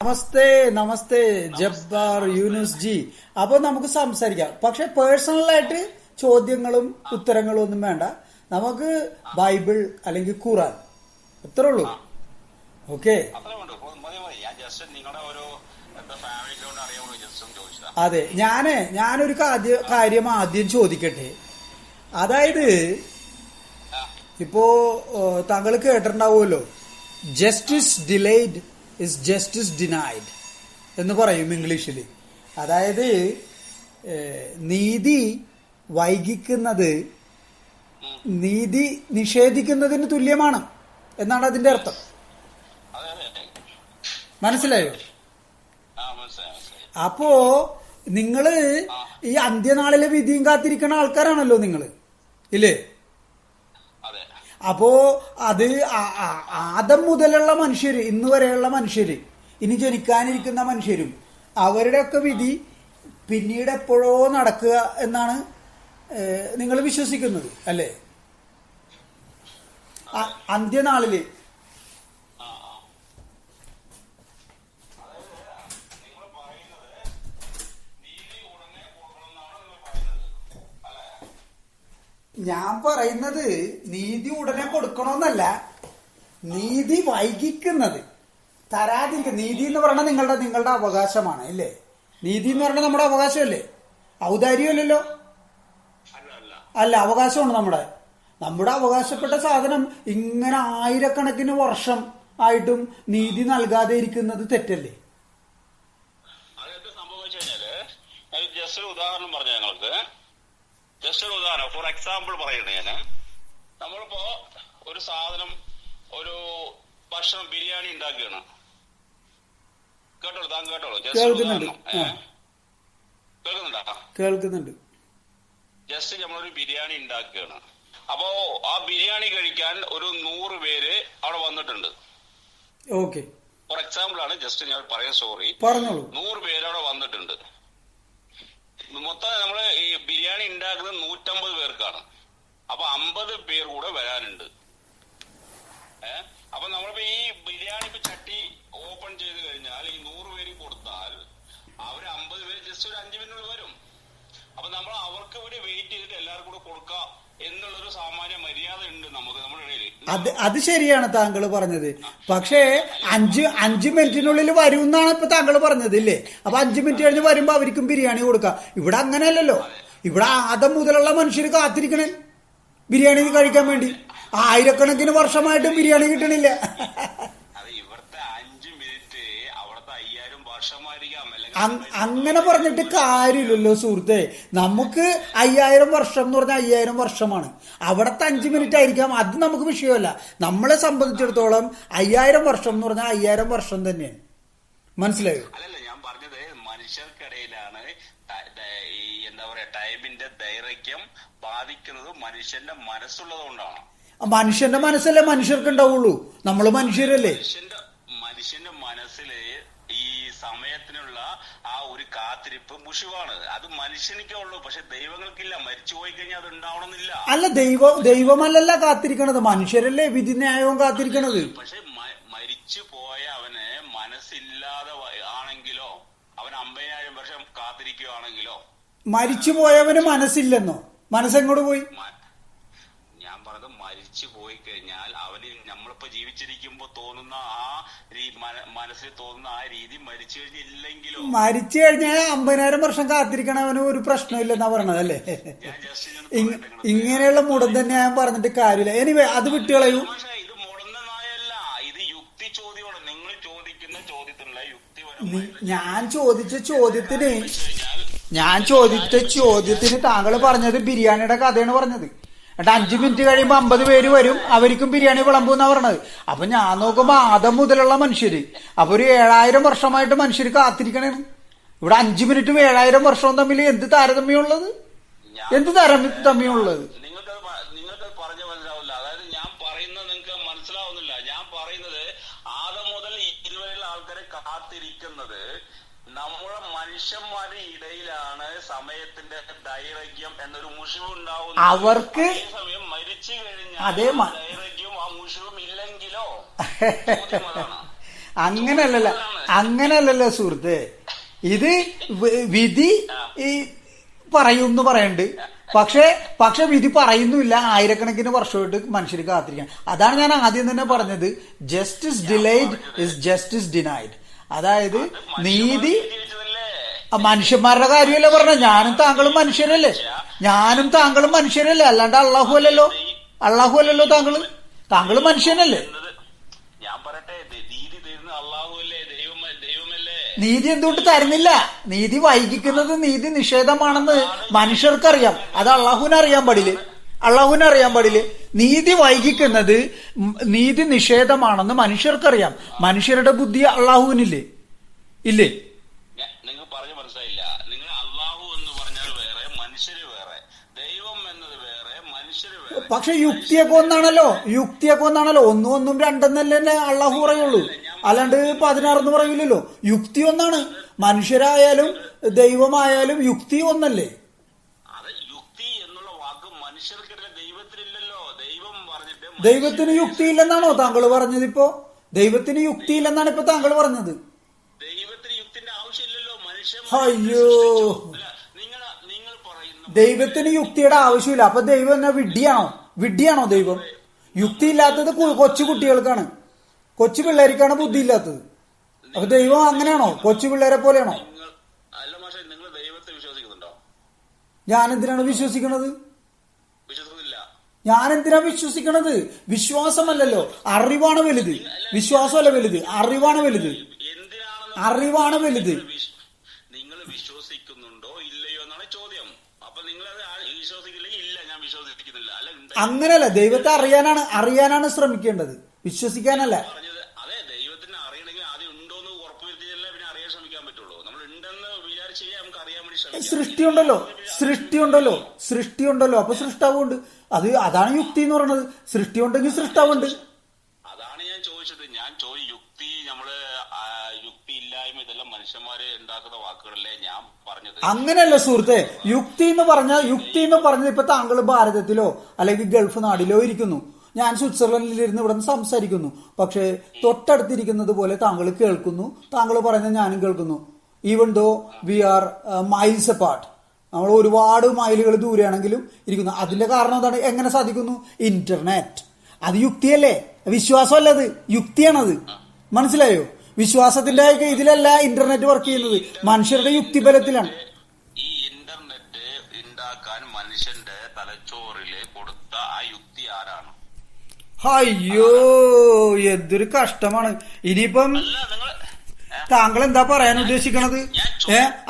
നമസ്തേ നമസ്തേ Jabbar Yunus G. അപ്പൊ നമുക്ക് സംസാരിക്കാം. പക്ഷെ പേഴ്സണലായിട്ട് ചോദ്യങ്ങളും ഉത്തരങ്ങളും ഒന്നും വേണ്ട. നമുക്ക് ബൈബിൾ അല്ലെങ്കിൽ ഖുറാൻ അത്രേ ഉള്ളൂ. ഓക്കെ, അതെ. ഞാനൊരു കാര്യം ആദ്യം ചോദിക്കട്ടെ. അതായത് ഇപ്പോ താങ്കൾ കേട്ടിട്ടുണ്ടാവുമല്ലോ, justice delayed is justice denied എന്ന് പറയും ഇംഗ്ലീഷിൽ. അതായത് നീതി വൈകിക്കുന്നത് നീതി നിഷേധിക്കുന്നതിന് തുല്യമാണ് എന്നാണ് അതിന്റെ അർത്ഥം. മനസ്സിലായോ? അപ്പോ നിങ്ങള് ഈ അന്ത്യനാളിലെ വിധിയും കാത്തിരിക്കുന്ന ആൾക്കാരാണല്ലോ നിങ്ങള്, ഇല്ലേ? അപ്പോ അത് ആദം മുതലുള്ള മനുഷ്യര്, ഇന്ന് വരെയുള്ള മനുഷ്യര്, ഇനി ജനിക്കാനിരിക്കുന്ന മനുഷ്യരും അവരുടെയൊക്കെ വിധി പിന്നീട് എപ്പോഴോ നടക്കുക എന്നാണ് നിങ്ങൾ വിശ്വസിക്കുന്നത്, അല്ലേ? അന്ത്യനാളില് ഞാൻ പറയുന്നത് നീതി ഉടനെ കൊടുക്കണമെന്നല്ല, നീതി വൈകിക്കുന്നത്, തരാതിരിക്കുക. നീതി എന്ന് പറയുന്നത് നിങ്ങളുടെ അവകാശമാണ്, അല്ലേ? നീതി എന്ന് പറയുന്നത് നമ്മുടെ അവകാശമല്ലേ, ഔദാര്യമല്ലല്ലോ. അല്ല, അവകാശമാണ് നമ്മുടെ അവകാശപ്പെട്ട സാധനം ഇങ്ങനെ ആയിരക്കണക്കിന് വർഷം ആയിട്ടും നീതി നൽകാതെ ഇരിക്കുന്നത് തെറ്റല്ലേ? ജസ്റ്റ് ഒരു ഉദാഹരണം പറഞ്ഞു ഞങ്ങൾക്ക്. ജസ്റ്റ് ഒരു ഉദാഹരണം, ഫോർ എക്സാമ്പിൾ പറയണേ ഞാൻ. നമ്മളിപ്പോ ഒരു സാധനം, ഒരു ഭക്ഷണം, ബിരിയാണി ഉണ്ടാക്കുകയാണ്. കേട്ടോളൂ, താങ്കൾ കേട്ടോളൂ. കേൾക്കുന്നുണ്ട്. ജസ്റ്റ് നമ്മളൊരു ബിരിയാണി ഉണ്ടാക്കുകയാണ്. അപ്പോ ആ ബിരിയാണി കഴിക്കാൻ ഒരു 100 പേര് അവിടെ വന്നിട്ടുണ്ട്. ഓക്കെ, ഫോർ എക്സാമ്പിൾ ആണ്, ജസ്റ്റ് ഞാൻ പറയാൻ സോറി. 100 പേര് അവിടെ വന്നിട്ടുണ്ട്. മൊത്തം നമ്മള് ഈ ബിരിയാണി ഉണ്ടാക്കുന്നത് 150 പേർക്കാണ്. അപ്പൊ 50 പേർ കൂടെ വരാനുണ്ട്. അപ്പൊ നമ്മളിപ്പോ ഈ ബിരിയാണി ഇപ്പൊ ചട്ടി ഓപ്പൺ ചെയ്ത് കഴിഞ്ഞാൽ ഈ 100 പേര് കൊടുത്താൽ അവര് 50 പേര് ജസ്റ്റ് ഒരു 5 മിനിറ്റിനുള്ളിൽ വരും. അപ്പൊ നമ്മൾ അവർക്ക് വേണ്ടി വെയിറ്റ് ചെയ്തിട്ട് എല്ലാവർക്കും കൂടെ കൊടുക്കാം എന്നുള്ളൊരു സാമാന്യ മര്യാദ ഉണ്ട് നമുക്ക് നമ്മുടെ ഇടയിൽ. അത് ശരിയാണ് താങ്കൾ പറഞ്ഞത്. പക്ഷേ 5 മിനിറ്റിനുള്ളിൽ വരും എന്നാണ് ഇപ്പൊ താങ്കൾ പറഞ്ഞത്, ഇല്ലേ? അപ്പൊ 5 മിനിറ്റ് കഴിഞ്ഞ് വരുമ്പോ അവർക്കും ബിരിയാണി കൊടുക്കാം. ഇവിടെ അങ്ങനെയല്ലല്ലോ. ഇവിടെ ആദം മുതലുള്ള മനുഷ്യർ കാത്തിരിക്കണേ ബിരിയാണി കഴിക്കാൻ വേണ്ടി. ആയിരക്കണക്കിന് വർഷമായിട്ടും ബിരിയാണി കിട്ടണില്ല. അങ്ങനെ പറഞ്ഞിട്ട് കാര്യമില്ലല്ലോ സുഹൃത്തെ. നമുക്ക് 5000 വർഷം എന്ന് പറഞ്ഞാൽ 5000 വർഷമാണ്. അവിടത്തെ 5 മിനിറ്റ് ആയിരിക്കാം, അത് നമുക്ക് വിഷയമല്ല. നമ്മളെ സംബന്ധിച്ചിടത്തോളം 5000 വർഷം എന്ന് പറഞ്ഞാൽ 5000 വർഷം തന്നെയാണ്. മനസ്സിലായോ? അല്ലല്ല, ഞാൻ പറഞ്ഞത് മനുഷ്യർക്കിടയിലാണ് ഈ എന്താ പറയാ ടൈമിന്റെ ദൈർഘ്യം ബാധിക്കുന്നത് മനുഷ്യന്റെ മനസ്സുള്ളത് കൊണ്ടാണ്. മനുഷ്യന്റെ മനസ്സല്ലേ മനുഷ്യർക്ക് ഉണ്ടാവുള്ളൂ. നമ്മള് മനുഷ്യരല്ലേ. മനുഷ്യന്റെ മനസ്സില് ഈ സമയത്തിനുള്ള ആ ഒരു കാത്തിരിപ്പ് മുഷിവാണ്. അത് മനുഷ്യനിക്കേ ഉള്ളൂ, പക്ഷെ ദൈവങ്ങൾക്കില്ല. മരിച്ചു പോയി കഴിഞ്ഞാൽ അത് ഉണ്ടാവണമെന്നില്ല. അല്ല, ദൈവമല്ലല്ല കാത്തിരിക്കണത്, മനുഷ്യരല്ലേ വിധി ന്യായവും കാത്തിരിക്കണത്. പക്ഷെ മരിച്ചു പോയ അവന് മനസ്സില്ലാതെ ആണെങ്കിലോ, അവൻ 50,000 വർഷം കാത്തിരിക്കുകയാണെങ്കിലോ. മരിച്ചു പോയവന് മനസ്സില്ലെന്നോ? മനസ്സെങ്ങോട്ട് പോയി? ഞാൻ പറഞ്ഞത് മരിച്ചു പോയി കഴിഞ്ഞാൽ അവന് നമ്മളിപ്പോ ജീവിച്ചിരിക്കുമ്പോ തോന്നുന്ന ആ മനസ്സിൽ തോന്നുന്ന ആ രീതി മരിച്ചു കഴിഞ്ഞില്ലെങ്കിലോ. മരിച്ചു കഴിഞ്ഞാൽ 50,000 വർഷം കാത്തിരിക്കണവന് ഒരു പ്രശ്നമില്ലെന്നാ പറഞ്ഞതല്ലേ? ഇങ്ങനെയുള്ള മുടൻ തന്നെ ഞാൻ പറഞ്ഞിട്ട് കാര്യമില്ല. എനിവേ, അത് വിട്ടുകളയൂ. ഇത് മുടന്ന നായല്ല, ഇത് യുക്തി ചോദ്യമാണ്. നിങ്ങൾ ചോദിക്കുന്ന ചോദ്യത്തിനുള്ള യുക്തിപരമായി ഞാൻ ചോദിച്ച ചോദ്യത്തിന് താങ്കൾ പറഞ്ഞത് ബിരിയാണിയുടെ കഥയാണ് പറഞ്ഞത്. എന്നിട്ട് 5 മിനിറ്റ് കഴിയുമ്പോ 50 പേര് വരും, അവർക്കും ബിരിയാണി വിളമ്പൂന്നാ പറഞ്ഞത്. അപ്പൊ ഞാൻ നോക്കുമ്പോ ആദം മുതലുള്ള മനുഷ്യര്, അപ്പൊ ഒരു 7000 വർഷമായിട്ട് മനുഷ്യര് കാത്തിരിക്കണേണ്. ഇവിടെ 5 മിനിറ്റും 7000 വർഷവും തമ്മിൽ എന്ത് താരതമ്യമുള്ളത്? നിങ്ങൾക്ക് പറഞ്ഞ മനസ്സിലാവില്ല. അതായത് ഞാൻ പറയുന്നത് നിങ്ങൾക്ക് മനസ്സിലാവുന്നില്ല. ഞാൻ പറയുന്നത് ആദം മുതൽ ഇതുവരെയുള്ള ആൾക്കാരെ കാത്തിരിക്കുന്നത് നമ്മുടെ മനുഷ്യന്മാരുടെ ഇടയിലാണ് സമയത്തിന്റെ ദൈർഘ്യം എന്നൊരു മുഷിവ് ഉണ്ടാവുന്നത്. അവർക്ക് സമയം മരിച്ചു കഴിഞ്ഞാൽ അതേ ദൈർഘ്യവും ആ മുഷിവും ഇല്ലെങ്കിലോ? അങ്ങനല്ലല്ലോ സുഹൃത്തെ. ഇത് വിധി ഈ പറയുമെന്ന് പറയുന്നുണ്ട്. പക്ഷെ വിധി പറയുന്നുമില്ല. ആയിരക്കണക്കിന് വർഷമായിട്ട് മനുഷ്യർ കാത്തിരിക്കാൻ. അതാണ് ഞാൻ ആദ്യം തന്നെ പറഞ്ഞത്, justice delayed is justice denied. അതായത് നീതി മനുഷ്യന്മാരുടെ കാര്യമല്ലേ പറഞ്ഞ. ഞാനും താങ്കളും മനുഷ്യരല്ലേ, അല്ലാണ്ട് അള്ളാഹു അല്ലല്ലോ. താങ്കൾ മനുഷ്യനല്ലേ. ഞാൻ പറയട്ടെ, നീതി തരുന്ന അള്ളാഹുവല്ലേ, ദൈവമല്ലേ. നീതി എന്തുകൊണ്ട് തരുന്നില്ല? നീതി വൈകിക്കുന്നത് നീതി നിഷേധമാണെന്ന് മനുഷ്യർക്കറിയാം. അത് അള്ളാഹുവിനെ അറിയാൻ പാടില്ലേ. നീതി വൈകിക്കുന്നത് നീതി നിഷേധമാണെന്ന് മനുഷ്യർക്കറിയാം. മനുഷ്യരുടെ ബുദ്ധി അള്ളാഹുവിനില്ലേ? ഇല്ലേ? നിങ്ങൾ പറഞ്ഞു മനസ്സിലായില്ല. നിങ്ങൾ അള്ളാഹു എന്ന് പറഞ്ഞാൽ വേറെ, മനുഷ്യര് വേറെ. ദൈവം എന്നത് വേറെ, മനുഷ്യര് വേറെ. പക്ഷെ യുക്തിയൊക്കെ ഒന്നാണല്ലോ. ഒന്നും രണ്ടെന്നല്ലേ അള്ളാഹു പറയുള്ളൂ, അല്ലാണ്ട് 16 പറയില്ലല്ലോ. യുക്തി ഒന്നാണ്. മനുഷ്യരായാലും ദൈവമായാലും യുക്തി ഒന്നല്ലേ? അത് യുക്തി എന്നുള്ള വാക്ക് മനുഷ്യർക്കിടയിൽ ദൈവത്തിനില്ലല്ലോ. ദൈവം പറഞ്ഞിട്ട് ദൈവത്തിന് യുക്തിയില്ലെന്നാണോ താങ്കൾ പറഞ്ഞത്? ദൈവത്തിന് യുക്തിയില്ലെന്നാണ് ഇപ്പൊ താങ്കൾ പറഞ്ഞത്. ദൈവത്തിന് യുക്തിന്റെ ആവശ്യമില്ലല്ലോ. അയ്യോ, നിങ്ങൾ പറയുന്ന ദൈവത്തിന് യുക്തിയുടെ ആവശ്യമില്ല. അപ്പൊ ദൈവം എന്നാ വിഡ്ഢിയാണോ ദൈവം? യുക്തി ഇല്ലാത്തത് കൊച്ചു കുട്ടികൾക്കാണ്, കൊച്ചു പിള്ളേർക്കാണ് ബുദ്ധി ഇല്ലാത്തത്. അപ്പൊ ദൈവം അങ്ങനെയാണോ? കൊച്ചു പിള്ളേരെ പോലെയാണോ? അല്ല മാഷേ, നിങ്ങൾ ദൈവത്തെ വിശ്വസിക്കുന്നുണ്ടോ? ഞാൻ എന്തിനാണ് വിശ്വസിക്കണത്? വിശ്വസിക്കുന്നില്ല. ഞാൻ എന്തിനാ വിശ്വസിക്കണത്? വിശ്വാസമല്ലല്ലോ, അറിവാണ് വലുത്. വിശ്വാസമല്ല വലുത്, അറിവാണ് വലുത്. നിങ്ങൾ വിശ്വസിക്കുന്നുണ്ടോ ഇല്ലയോ എന്നാണ് ചോദ്യം. അപ്പൊ നിങ്ങൾ അത് വിശ്വസിക്കില്ലെങ്കിൽ ഇല്ല, ഞാൻ വിശ്വസിക്കുന്നില്ല. അങ്ങനെയല്ല, ദൈവത്തെ അറിയാനാണ് ശ്രമിക്കേണ്ടത്, വിശ്വസിക്കാനല്ല. അതെ, ദൈവത്തിന് അറിയണമെങ്കിൽ ആദ്യം ഉണ്ടോന്ന് ഉറപ്പുവരുത്തിയല്ലേ പിന്നെ അറിയാൻ ശ്രമിക്കാൻ പറ്റുള്ളൂ. നമ്മൾ ഉണ്ടെന്ന് വിചാരിച്ചേ നമുക്ക് അറിയാൻ വേണ്ടി ശ്രമിക്കാം. സൃഷ്ടിയുണ്ടല്ലോ. അപ്പൊ സൃഷ്ടാവുണ്ട്. അതാണ് യുക്തി എന്ന് പറയുന്നത്. സൃഷ്ടി ഉണ്ടെങ്കിൽ സൃഷ്ടാവുണ്ട്. അതാണ് ഞാൻ ചോദിച്ചത്. യുക്തി ഇല്ലായ്മ ഇതെല്ലാം മനുഷ്യന്മാര് ഉണ്ടാക്കുന്ന വാക്കുകളല്ലേ ഞാൻ പറഞ്ഞത്. അങ്ങനെയല്ല സുഹൃത്തെ. യുക്തി എന്ന് പറഞ്ഞത് ഇപ്പൊ താങ്കൾ ഭാരതത്തിലോ അല്ലെങ്കിൽ ഗൾഫ് നാടിലോ ഇരിക്കുന്നു, ഞാൻ സ്വിറ്റ്സർലൻഡിൽ ഇരുന്ന് ഇവിടെ നിന്ന് സംസാരിക്കുന്നു. പക്ഷേ തൊട്ടടുത്തിരിക്കുന്നത് പോലെ താങ്കൾ കേൾക്കുന്നു, താങ്കൾ പറയുന്നത് ഞാനും കേൾക്കുന്നു. Even though we are miles apart, നമ്മൾ ഒരുപാട് മൈലുകൾ ദൂരെയാണെങ്കിലും ഇരിക്കുന്നു. അതിന്റെ കാരണം എന്താണ്? എങ്ങനെ സാധിക്കുന്നു? ഇന്റർനെറ്റ്. അത് യുക്തിയല്ലേ, വിശ്വാസമല്ല, അത് യുക്തിയാണത്. മനസ്സിലായോ? വിശ്വാസത്തിന്റെ ഇതിലല്ല ഇന്റർനെറ്റ് വർക്ക് ചെയ്യുന്നത്, മനുഷ്യരുടെ യുക്തിബലത്തിലാണ്. ഈ ഇന്റർനെറ്റ് ഉണ്ടാക്കാൻ മനുഷ്യന്റെ തലച്ചോറില് കൊടുത്ത ആ യുക്തി ആരാണ്? അയ്യോ, എന്തൊരു കഷ്ടമാണ്. ഇനിയിപ്പം താങ്കൾ എന്താ പറയാൻ ഉദ്ദേശിക്കണത്?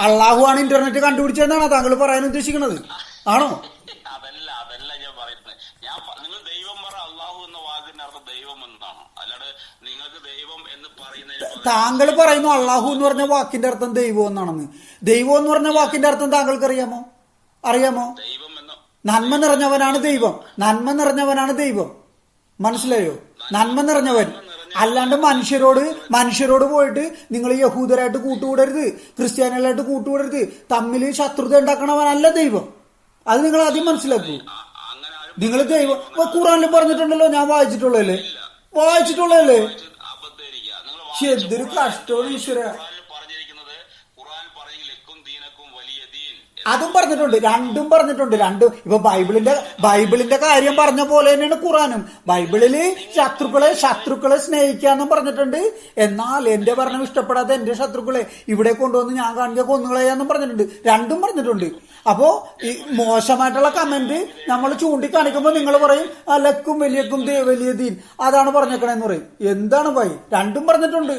അള്ളാഹു ആണ് ഇന്റർനെറ്റ് കണ്ടുപിടിച്ചതെന്നാണോ താങ്കൾ പറയാൻ ഉദ്ദേശിക്കണത്? ആണോ? അതല്ല ഞാൻ പറയുന്നത്. നിങ്ങൾ ദൈവം പറ. അള്ളാഹു എന്ന വാക്കിന്റെ അർത്ഥം ദൈവം എന്നാണ്, അല്ലാണ്ട് നിങ്ങൾക്ക് ദൈവം എന്ന് പറയുന്നതിന് താങ്കൾ പറയുന്നു അള്ളാഹു എന്ന് പറഞ്ഞ വാക്കിന്റെ അർത്ഥം ദൈവം എന്നാണെന്ന്. ദൈവം എന്ന് പറഞ്ഞ വാക്കിന്റെ അർത്ഥം താങ്കൾക്ക് അറിയാമോ? ദൈവം എന്ന നന്മ നിറഞ്ഞവനാണ് ദൈവം. മനസ്സിലായോ? നന്മ നിറഞ്ഞവൻ. അല്ലാണ്ട് മനുഷ്യരോട് പോയിട്ട് നിങ്ങൾ യഹൂദരായിട്ട് കൂട്ടുകൂടരുത്, ക്രിസ്ത്യാനികളായിട്ട് കൂട്ടുകൂടരുത്, തമ്മിൽ ശത്രുത ഉണ്ടാക്കണവനല്ല ദൈവം. അത് നിങ്ങൾ ആദ്യം മനസ്സിലാക്കൂ. നിങ്ങൾ ദൈവം ഖുറാനിൽ പറഞ്ഞിട്ടുണ്ടല്ലോ, ഞാൻ വായിച്ചിട്ടുള്ളതല്ലേ. എന്തൊരു കഷ്ടമാണ് ഈശ്വര. അതും പറഞ്ഞിട്ടുണ്ട്, രണ്ടും ഇപ്പൊ ബൈബിളിന്റെ കാര്യം പറഞ്ഞ പോലെ തന്നെയാണ് ഖുറാനും. ബൈബിളില് ശത്രുക്കളെ സ്നേഹിക്കാന്നും പറഞ്ഞിട്ടുണ്ട്. എന്നാൽ എന്റെ ഭരണം ഇഷ്ടപ്പെടാത്ത എന്റെ ശത്രുക്കളെ ഇവിടെ കൊണ്ടുവന്ന് ഞാൻ കാണിക്കുക കൊന്നുകളയാന്നും പറഞ്ഞിട്ടുണ്ട്. രണ്ടും പറഞ്ഞിട്ടുണ്ട്. അപ്പോ ഈ മോശമായിട്ടുള്ള കമന്റ് നമ്മൾ ചൂണ്ടിക്കാണിക്കുമ്പോ നിങ്ങൾ പറയും ലക്കും വലിയക്കും വലിയ ദീൻ, അതാണ് പറഞ്ഞേക്കണെന്ന് പറയും. എന്താണ് ഭൈ? രണ്ടും പറഞ്ഞിട്ടുണ്ട്.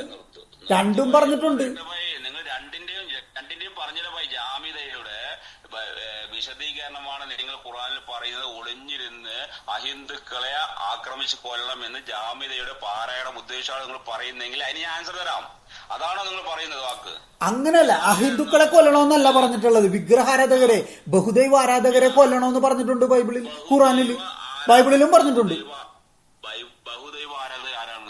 വിശദീകരണമാണ് നിങ്ങൾ ഖുറാനിൽ പറയുന്നത്. ഒളിഞ്ഞിരുന്ന് അഹിന്ദുക്കളെ ആക്രമിച്ച് കൊല്ലണം എന്ന് ജാമിദയുടെ പാരായണം ഉദ്ദേശിച്ചാണ് നിങ്ങൾ പറയുന്നെങ്കിൽ അതിന് ഞാൻ ആൻസർ തരാം. അതാണോ നിങ്ങൾ പറയുന്നത് വാക്ക്? അങ്ങനെയല്ല, അഹിന്ദുക്കളെ കൊല്ലണമെന്നല്ല പറഞ്ഞിട്ടുള്ളത്. വിഗ്രഹാരാധകരെ, ബഹുദൈവ ആരാധകരെ കൊല്ലണമെന്ന് പറഞ്ഞിട്ടുണ്ട് ബൈബിളിൽ, ബൈബിളിലും പറഞ്ഞിട്ടുണ്ട്. ബഹുദൈവ ആരാധകർ ആരാണ്?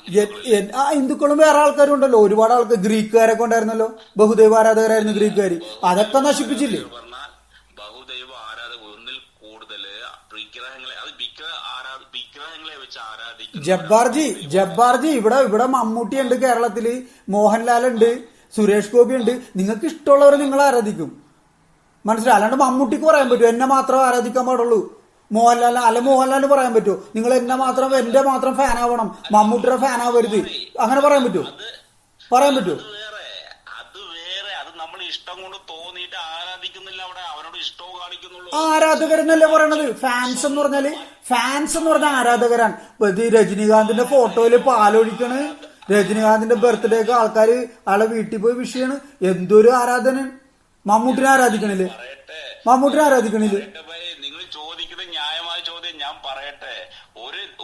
ഹിന്ദുക്കളും വേറെ ആൾക്കാരും ഉണ്ടല്ലോ, ഒരുപാട് ആൾക്കാർ. ഗ്രീക്കുകാരൊക്കെ ഉണ്ടായിരുന്നല്ലോ, ബഹുദൈവ ആരാധകരായിരുന്നു ഗ്രീക്കുകാർ. അതൊക്കെ നശിപ്പിച്ചില്ലേ? ബഹുദൈവ ആരാധക ഒന്നിൽ കൂടുതൽ വിഗ്രഹങ്ങളെ വെച്ച് ആരാധിക്കുന്ന ജബ്ബാർജി ഇവിടെ മമ്മൂട്ടി ഉണ്ട്, കേരളത്തില് മോഹൻലാൽ ഉണ്ട്, സുരേഷ് ഗോപി ഉണ്ട്. നിങ്ങൾക്ക് ഇഷ്ടമുള്ളവരെ നിങ്ങൾ ആരാധിക്കും, മനസ്സിലായി? അല്ലാണ്ട് മമ്മൂട്ടിക്ക് പറയാൻ പറ്റുമോ എന്നെ മാത്രം ആരാധിക്കാൻ പാടുള്ളൂ? മോഹൻലാലിന് പറയാൻ പറ്റുമോ നിങ്ങൾ എന്നെ മാത്രം, എന്റെ മാത്രം ഫാൻ ആവണം, മമ്മൂട്ടിയുടെ ഫാൻ ആവരുത്? അങ്ങനെ പറയാൻ പറ്റുമോ? പറയാൻ പറ്റുമോ? അത് വേറെ, അത് നമ്മൾ ഇഷ്ടം കൊണ്ട് തോന്നിയിട്ട് ആരാധിക്കുന്നില്ല, അവിടെ അവനോട് ഇഷ്ടവും കാണിക്കുന്നുള്ളൂ. ആരാധകരെന്നല്ലേ പറയണത്? ഫാൻസ് എന്ന് പറഞ്ഞാൽ ആരാധകരാണ്. രജനീകാന്തിന്റെ ഫോട്ടോയില് പാലൊഴിക്കണ്, രജനീകാന്തിന്റെ ബർത്ത്ഡേക്ക് ആൾക്കാര് ആളെ വീട്ടിൽ പോയി വിഷയാണ്. എന്തൊരു ആരാധന! മമ്മൂട്ടിനെ ആരാധിക്കണില്ലേ? നിങ്ങൾ ചോദിക്കുന്നത് ന്യായമായ ചോദ്യം. ഞാൻ പറയട്ടെ,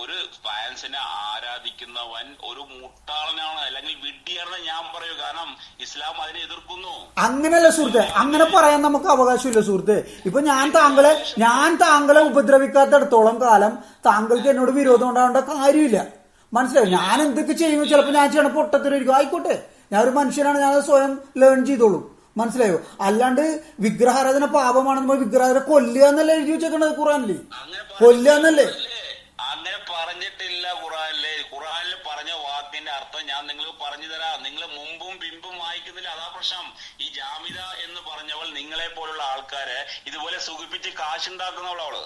ഒരു ഫാൻസിനെ ആരാധിക്കുന്നവൻ ഒരു മുട്ടാളനാണ്, അല്ലെങ്കിൽ വിഡ്ഢിയാണെന്ന് ഞാൻ പറയൂ. കാരണം ഇസ്ലാം അതിനെ എതിർക്കുന്നു. അങ്ങനെയല്ല സുഹൃത്തെ, അങ്ങനെ പറയാൻ നമുക്ക് അവകാശമില്ല സുഹൃത്തെ. ഇപ്പൊ ഞാൻ താങ്കളെ ഉപദ്രവിക്കാത്തടത്തോളം കാലം താങ്കൾക്ക് എന്നോട് വിരോധം ഉണ്ടാവേണ്ട കാര്യമില്ല, മനസ്സിലായോ? ഞാൻ എന്തൊക്കെ ചെയ്യുന്നു, ചിലപ്പോൾ ഞാൻ ചെയ്യണ പൊട്ടത്തിലിരിക്കും, ആയിക്കോട്ടെ, ഞാൻ ഒരു മനുഷ്യനാണ്, ഞാൻ സ്വയം ലേൺ ചെയ്തോളൂ, മനസ്സിലായോ? അല്ലാണ്ട് വിഗ്രഹാരാധന പാപമാണെന്ന് വിഗ്രഹാരാധന കൊല്ലുക എന്നല്ലേ എഴുതി വെച്ചേക്കണത് ഖുറാനില്? കൊല്ലുക എന്നല്ലേ? അങ്ങനെ പറഞ്ഞിട്ടില്ല ഖുറാനിൽ പറഞ്ഞ വാക്കിന്റെ അർത്ഥം ഞാൻ നിങ്ങൾക്ക് പറഞ്ഞു തരാം. നിങ്ങൾ മുമ്പും പിമ്പും വായിക്കുന്നില്ല, അതാ പ്രശ്നം. ഈ ജാമിദ എന്ന് പറഞ്ഞവൾ നിങ്ങളെ പോലുള്ള ആൾക്കാരെ ഇതുപോലെ സുഖിപ്പിച്ച് കാശുണ്ടാക്കുന്നവളവള്.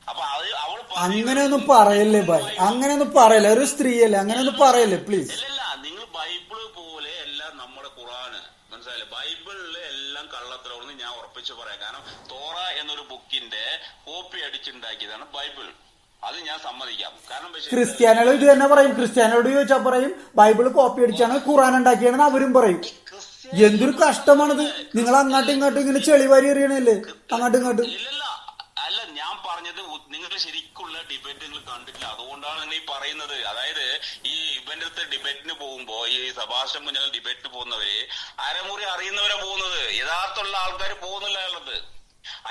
അപ്പൊ അവള് അങ്ങനെയൊന്നും പറയല്ലേ ഭായ്, അങ്ങനെയൊന്നും പറയല്ലേ, ഒരു സ്ത്രീയല്ലേ, അങ്ങനെയൊന്നും പറയല്ലേ പ്ലീസ്. അല്ലല്ല, നിങ്ങൾ ബൈബിള് പോലെ എല്ലാം നമ്മുടെ ഖുറാന്, മനസ്സിലായില്ലേ? ബൈബിളില് എല്ലാം കള്ളത്തരമാണെന്ന് ഞാൻ ഉറപ്പിച്ച് പറയാം. കാരണം തോറ എന്നൊരു ബുക്കിന്റെ കോപ്പി അടിച്ചുണ്ടാക്കിയതാണ് ബൈബിൾ, അത് ഞാൻ സമ്മതിക്കാം. കാരണം ക്രിസ്ത്യാനികൾ ഇത് തന്നെ പറയും, ക്രിസ്ത്യാനിയോട് ചോദിച്ചാൽ പറയും ബൈബിള് കോപ്പി അടിച്ചാണ് ഖുറാൻ ഉണ്ടാക്കിയാണെന്ന് അവരും പറയും. എന്തൊരു കഷ്ടമാണിത്! നിങ്ങൾ അങ്ങോട്ടും ഇങ്ങോട്ടും ഇങ്ങനെ ചെളിവാരി എറിയണല്ലേ, അങ്ങോട്ടും ഇങ്ങോട്ടും. അല്ല, ഞാൻ പറഞ്ഞത് നിങ്ങൾ ശരിക്കുള്ള ഡിബേറ്റ് നിങ്ങൾ കണ്ടിട്ടില്ല, അതുകൊണ്ടാണ് നിങ്ങൾ ഈ പറയുന്നത്. അതായത് ഈ ഇവന്റെ ഡിബേറ്റിന് പോകുമ്പോ, ഈ സഭാഷണം മുന്നിൽ ഡിബേറ്റിന് പോകുന്നവര് അരമുറി അറിയുന്നവരെ പോകുന്നത്, യഥാർത്ഥമുള്ള ആൾക്കാർ പോകുന്നില്ല.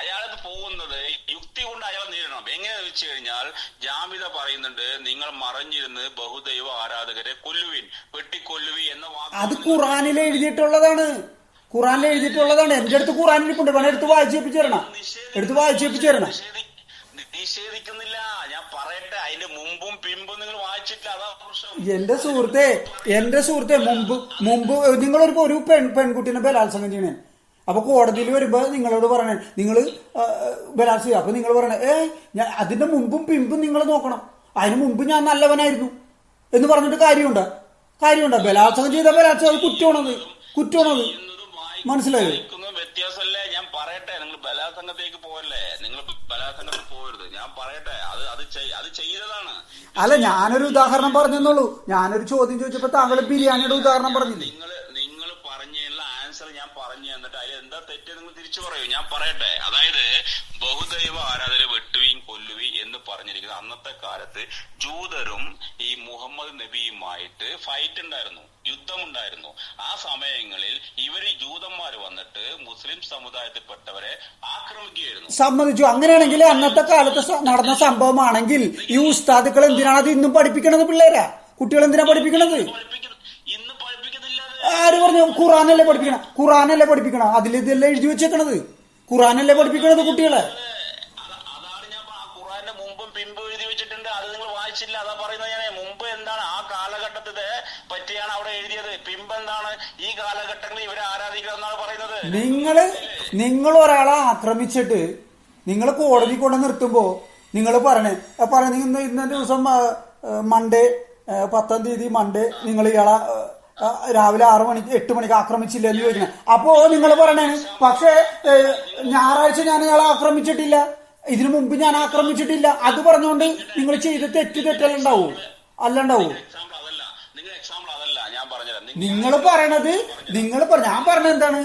അയാളത് പോകുന്നത് യുക്തി കൊണ്ട് അയാളെ നേരിടണം. എങ്ങനെയാന്ന് വെച്ച് കഴിഞ്ഞാൽ, ജാമിദ പറയുന്നുണ്ട് നിങ്ങൾ മറഞ്ഞിരുന്ന് ബഹുദൈവ ആരാധകരെ കൊല്ലുവിൻ, വെട്ടിക്കൊല്ലുവി എന്ന വാക്ക്. അത് ഖുറാനിൽ എഴുതിയിട്ടുള്ളതാണ്, എന്റെ അടുത്ത് ഖുറാനിൽ ഇപ്പുണ്ട്, വേണം എടുത്ത് വായിച്ചേപ്പിച്ചു തരണം. നിഷേധിക്കുന്നില്ല, ഞാൻ പറയട്ടെ. അതിന്റെ മുമ്പും പിമ്പും നിങ്ങൾ വായിച്ചിട്ടില്ല, അതാ പ്രശ്നം. എന്റെ സുഹൃത്തെ മുമ്പ് നിങ്ങളൊരു പെൺകുട്ടീനെ ബലാത്സംഗം ചെയ്യണേ, അപ്പൊ കോടതിയിൽ വരുമ്പോ നിങ്ങളോട് പറയണേ നിങ്ങൾ ബലാത്സംഗം, അപ്പൊ നിങ്ങൾ പറയണേ അതിന്റെ മുമ്പും പിമ്പും നിങ്ങൾ നോക്കണം, അതിന് മുമ്പ് ഞാൻ നല്ലവനായിരുന്നു എന്ന് പറഞ്ഞിട്ട് കാര്യമുണ്ടോ? ബലാത്സംഗം ചെയ്ത ബലാത്സംഗം കുറ്റമാണത്, മനസ്സിലായോ? വ്യത്യാസമല്ലേ? ഞാൻ പറയട്ടെ, നിങ്ങൾ ബലാത്സംഗത്തേക്ക് പോവല്ലേ, നിങ്ങൾ ബലാത്സംഗത്തിൽ പോകരുത്. ഞാൻ പറയട്ടെ, അത് ചെയ്തതാണ്. അല്ല, ഞാനൊരു ഉദാഹരണം പറഞ്ഞെന്നുള്ളൂ. ഞാനൊരു ചോദ്യം ചോദിച്ചപ്പോ താങ്കൾ ബിരിയാണിയുടെ ഉദാഹരണം പറഞ്ഞില്ലേ? നിങ്ങൾ പറഞ്ഞുള്ള ആൻസർ ഞാൻ പറഞ്ഞു തന്നിട്ട് അതിൽ എന്താ തെറ്റ് നിങ്ങൾ തിരിച്ചു പറയൂ. ഞാൻ പറയട്ടെ, അതായത് ബഹുദൈവ ആരാധന വെട്ടുവീൻ കൊല്ലുവി എന്ന് പറഞ്ഞിരിക്കുന്നത് അന്നത്തെ കാലത്ത് ജൂതരും ഈ മുഹമ്മദ് നബിയുമായിട്ട് ഫൈറ്റ് ഉണ്ടായിരുന്നു, യുദ്ധമുണ്ടായിരുന്നു. ആ സമയങ്ങളിൽ ഇവര് ജൂതന്മാര് വന്നിട്ട് മുസ്ലിം സമുദായത്തിൽപ്പെട്ടവരെ ആക്രമിക്കുകയായിരുന്നു. സമ്മതിച്ചു. അങ്ങനെയാണെങ്കിൽ അന്നത്തെ കാലത്ത് നടന്ന സംഭവമാണെങ്കിൽ ഈ ഉസ്താദുക്കൾ എന്തിനാണ് അത് ഇന്നും പഠിപ്പിക്കണത്? പിള്ളേരാ, കുട്ടികൾ എന്തിനാ പഠിപ്പിക്കണത്? ഇന്ന് പഠിപ്പിക്കുന്നില്ല. ആര് പറഞ്ഞു? ഖുറാനല്ലേ പഠിപ്പിക്കണം. അതിൽ ഇതെല്ലാം എഴുതി വെച്ചേക്കണത് ഖുറാനല്ലേ പഠിപ്പിക്കണത് കുട്ടികളെ. അതാണ് ഞാൻ ഖുറാന്റെ മുമ്പും പിമ്പും എഴുതി വെച്ചിട്ടുണ്ട്, അത് നിങ്ങൾ വായിച്ചില്ല. അതാ പറയുന്നത്. ഞാൻ മുമ്പ് എന്താണ് ആ കാലഘട്ടത്തെ പറ്റിയാണ് അവിടെ എഴുതിയത്, പിമ്പ് എന്താണ് ഈ കാലഘട്ടങ്ങളിൽ ഇവരെ ആരാധിക്കണം എന്നാണ് പറയുന്നത്. നിങ്ങൾ ഒരാളെ ആക്രമിച്ചിട്ട് നിങ്ങൾ കോടതി കൊണ്ട് നിർത്തുമ്പോ നിങ്ങൾ ഇന്ന ദിവസം മൺഡേ 10-ാം തീയതി മൺഡേ നിങ്ങൾ ഇയാളെ രാവിലെ 8 മണിക്ക് ആക്രമിച്ചില്ല എന്ന് ചോദിക്കണം. അപ്പോ നിങ്ങൾ പറയണേ പക്ഷേ ഞായറാഴ്ച ഞാൻ ഇയാളെ ആക്രമിച്ചിട്ടില്ല, ഇതിനു മുമ്പ് ഞാൻ ആക്രമിച്ചിട്ടില്ല, അത് പറഞ്ഞുകൊണ്ട് നിങ്ങൾ ചെയ്ത തെറ്റല്ലുണ്ടാവൂ? അല്ലണ്ടാവൂ? നിങ്ങൾ പറയണത് ഞാൻ പറഞ്ഞത് എന്താണ്?